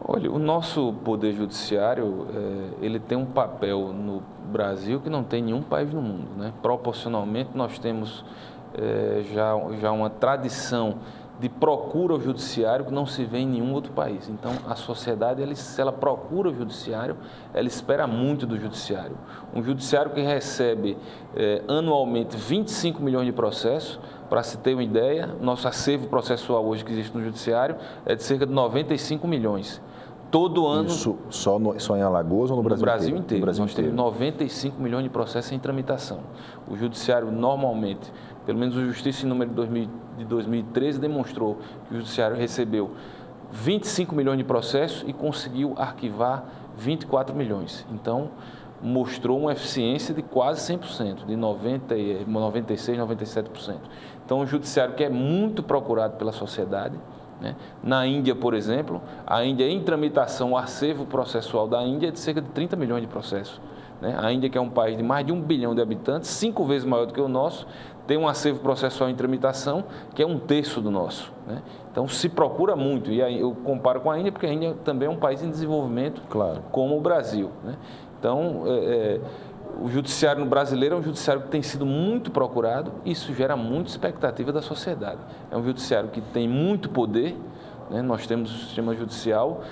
Olha, o nosso Poder Judiciário, ele tem um papel no Brasil que não tem em nenhum país no mundo, né? Proporcionalmente, nós temos já uma tradição de procura ao judiciário que não se vê em nenhum outro país. Então, a sociedade, se ela procura o judiciário, ela espera muito do judiciário. Um judiciário que recebe anualmente 25 milhões de processos. Para se ter uma ideia, nosso acervo processual hoje que existe no judiciário é de cerca de 95 milhões. todo ano... Isso só em Alagoas ou no Brasil inteiro? No Brasil inteiro. Brasil Nós temos 95 milhões de processos em tramitação. O Judiciário, normalmente, pelo menos o Justiça em número de 2013, demonstrou que o Judiciário recebeu 25 milhões de processos e conseguiu arquivar 24 milhões. Então, mostrou uma eficiência de quase 100%, de 96%, 97%. Então, o Judiciário que é muito procurado pela sociedade, né? Na Índia, por exemplo, a Índia em tramitação, o acervo processual da Índia é de cerca de 30 milhões de processos. Né? A Índia, que é um país de mais de 1 bilhão de habitantes, 5 vezes maior do que o nosso, tem um acervo processual em tramitação que é 1/3 do nosso. Né? Então, se procura muito, e aí eu comparo com a Índia, porque a Índia também é um país em desenvolvimento, claro, como o Brasil. Né? Então, o judiciário brasileiro é um judiciário que tem sido muito procurado e isso gera muita expectativa da sociedade. É um judiciário que tem muito poder, né? Nós temos o sistema judicial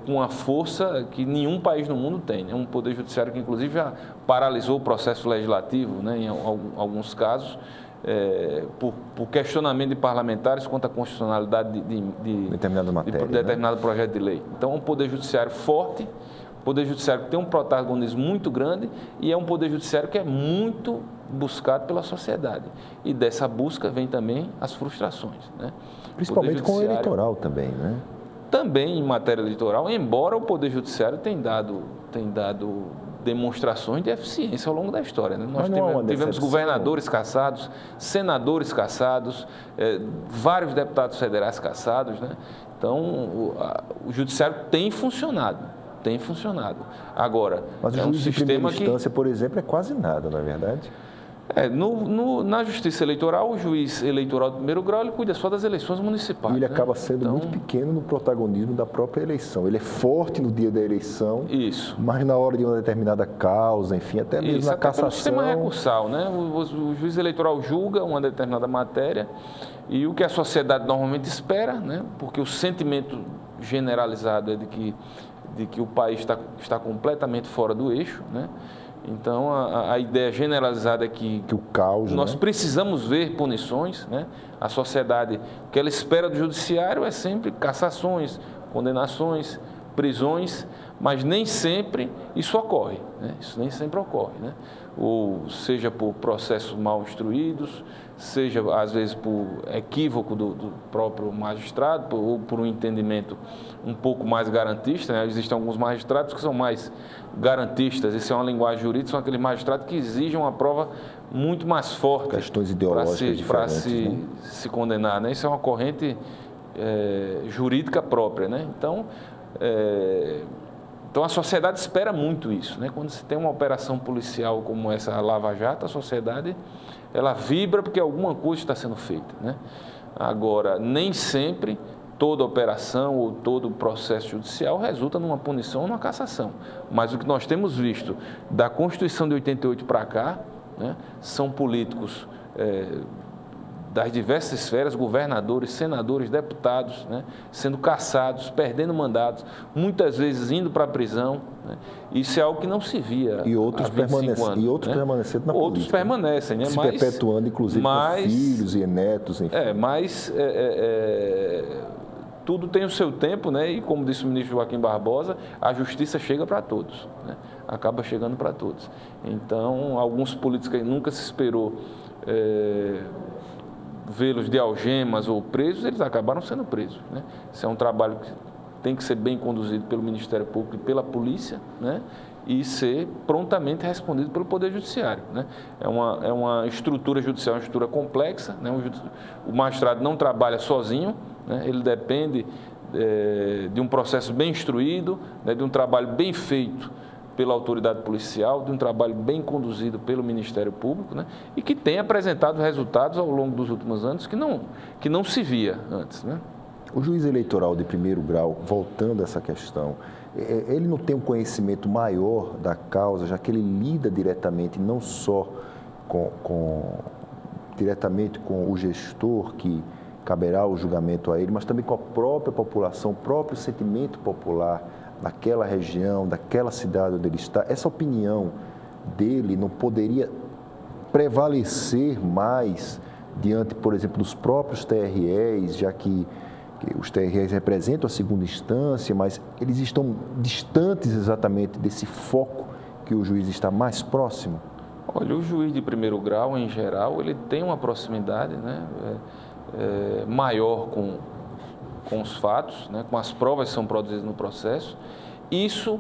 com uma força que nenhum país no mundo tem. É um poder judiciário que, inclusive, já paralisou o processo legislativo, né? Em alguns casos, por questionamento de parlamentares quanto à constitucionalidade de determinada matéria, de determinado projeto de lei. Então, é um poder judiciário forte, poder judiciário que tem um protagonismo muito grande e é um poder judiciário que é muito buscado pela sociedade. E dessa busca vem também as frustrações. Né? Principalmente com o eleitoral também, né? Também em matéria eleitoral, embora o poder judiciário tenha dado demonstrações de eficiência ao longo da história. Né? Nós tivemos governadores cassados, senadores cassados, vários deputados federais cassados. Né? Então, o judiciário tem funcionado. Tem funcionado. Agora, mas o juiz de primeira instância, por exemplo, é quase nada, não é verdade? Na justiça eleitoral, o juiz eleitoral de primeiro grau, ele cuida só das eleições municipais. E ele acaba sendo muito pequeno no protagonismo da própria eleição. Ele é forte no dia da eleição, mas na hora de uma determinada causa, enfim, até mesmo na cassação... O sistema recursal, né? O juiz eleitoral julga uma determinada matéria e o que a sociedade normalmente espera, né? Porque o sentimento generalizado é de que o país está completamente fora do eixo, né? Então, a ideia generalizada é que o caos, nós precisamos ver punições, né? A sociedade, o que ela espera do judiciário é sempre cassações, condenações, prisões, mas nem sempre isso ocorre, né? Isso nem sempre ocorre, né? Ou seja por processos mal instruídos, seja às vezes por equívoco do próprio magistrado ou por um entendimento um pouco mais garantista, né? Existem alguns magistrados que são mais garantistas, isso é uma linguagem jurídica, são aqueles magistrados que exigem uma prova muito mais forte. Questões ideológicas diferentes, né? se condenar, né? Isso é uma corrente jurídica própria, né? Então a sociedade espera muito isso, né? Quando se tem uma operação policial como essa, a Lava Jato, a sociedade ela vibra porque alguma coisa está sendo feita, né? Agora, nem sempre toda operação ou todo processo judicial resulta numa punição ou numa cassação. Mas o que nós temos visto da Constituição de 88 para cá, né, são políticos das diversas esferas, governadores, senadores, deputados, né, sendo cassados, perdendo mandatos, muitas vezes indo para a prisão. Né? Isso é algo que não se via outros há 25 anos. E outros permanecendo na Outros política, permanecem, né? Se perpetuando, inclusive, com filhos e netos, enfim. Mas tudo tem o seu tempo, né? E como disse o ministro Joaquim Barbosa, a justiça chega para todos, né? Acaba chegando para todos. Então, alguns políticos que nunca se esperou vê-los de algemas ou presos, eles acabaram sendo presos, né? Isso é um trabalho que tem que ser bem conduzido pelo Ministério Público e pela polícia, né? E ser prontamente respondido pelo Poder Judiciário, né? É uma estrutura judicial, uma estrutura complexa, né? O magistrado não trabalha sozinho, né? Ele depende de um processo bem instruído, né? De um trabalho bem feito pela autoridade policial, de um trabalho bem conduzido pelo Ministério Público, né? E que tem apresentado resultados ao longo dos últimos anos que não se via antes, né? O juiz eleitoral de primeiro grau, voltando a essa questão, ele não tem um conhecimento maior da causa, já que ele lida diretamente não só diretamente com o gestor, que caberá o julgamento a ele, mas também com a própria população, o próprio sentimento popular daquela região, daquela cidade onde ele está. Essa opinião dele não poderia prevalecer mais diante, por exemplo, dos próprios TREs, já que que os TREs representam a segunda instância, mas eles estão distantes exatamente desse foco que o juiz está mais próximo? Olha, o juiz de primeiro grau, em geral, ele tem uma proximidade, né, maior com os fatos, né, com as provas que são produzidas no processo. Isso,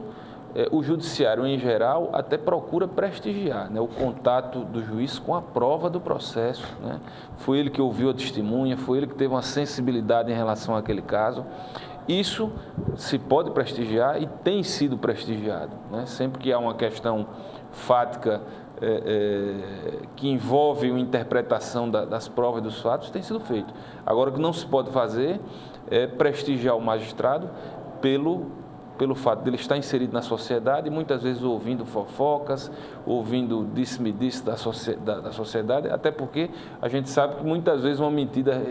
o judiciário, em geral, até procura prestigiar, né, o contato do juiz com a prova do processo, né. Foi ele que ouviu a testemunha, foi ele que teve uma sensibilidade em relação àquele caso. Isso se pode prestigiar e tem sido prestigiado, né? Sempre que há uma questão fática que envolve uma interpretação das provas e dos fatos, tem sido feito. Agora, o que não se pode fazer é prestigiar o magistrado pelo fato de ele estar inserido na sociedade e muitas vezes ouvindo fofocas, ouvindo disse-me-disse da sociedade, até porque a gente sabe que muitas vezes uma mentira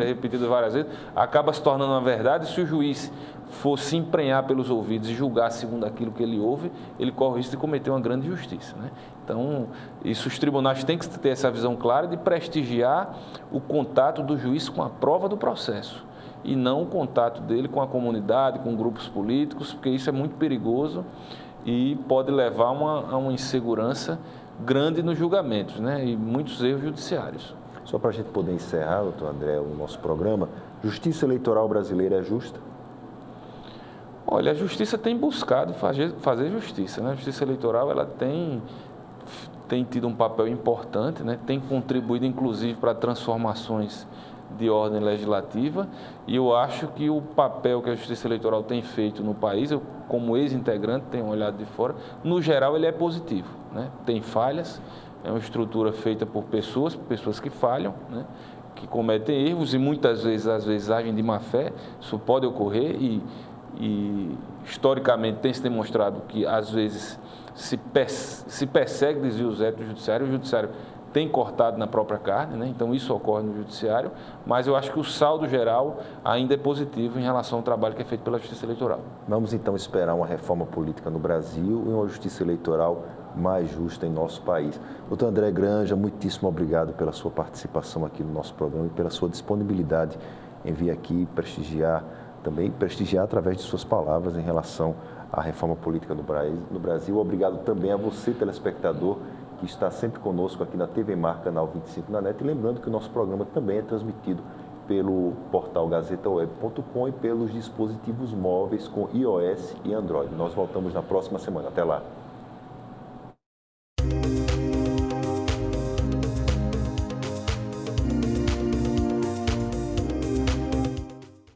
repetida várias vezes acaba se tornando uma verdade. Se o juiz for se emprenhar pelos ouvidos e julgar segundo aquilo que ele ouve, ele corre o risco de cometer uma grande injustiça, né? Então, os tribunais têm que ter essa visão clara de prestigiar o contato do juiz com a prova do processo e não o contato dele com a comunidade, com grupos políticos, porque isso é muito perigoso e pode levar a uma insegurança grande nos julgamentos, né? E muitos erros judiciários. Só para a gente poder encerrar, doutor André, o nosso programa, justiça eleitoral brasileira é justa? Olha, a justiça tem buscado fazer justiça, né? A justiça eleitoral ela tem tido um papel importante, né? Tem contribuído, inclusive, para transformações de ordem legislativa, e eu acho que o papel que a Justiça Eleitoral tem feito no país, eu como ex-integrante tenho olhado de fora, no geral ele é positivo, né? Tem falhas, é uma estrutura feita por pessoas que falham, né? Que cometem erros e muitas vezes, às vezes, agem de má fé. Isso pode ocorrer e historicamente tem se demonstrado que às vezes se persegue desvios éticos do judiciário, o judiciário tem cortado na própria carne, né? Então isso ocorre no judiciário, mas eu acho que o saldo geral ainda é positivo em relação ao trabalho que é feito pela Justiça Eleitoral. Vamos então esperar uma reforma política no Brasil e uma justiça eleitoral mais justa em nosso país. Doutor André Granja, muitíssimo obrigado pela sua participação aqui no nosso programa e pela sua disponibilidade em vir aqui prestigiar através de suas palavras em relação à reforma política no Brasil. Obrigado também a você, telespectador, que está sempre conosco aqui na TV Mar, canal 25 na NET. E lembrando que o nosso programa também é transmitido pelo portal gazetaweb.com e pelos dispositivos móveis com iOS e Android. Nós voltamos na próxima semana. Até lá.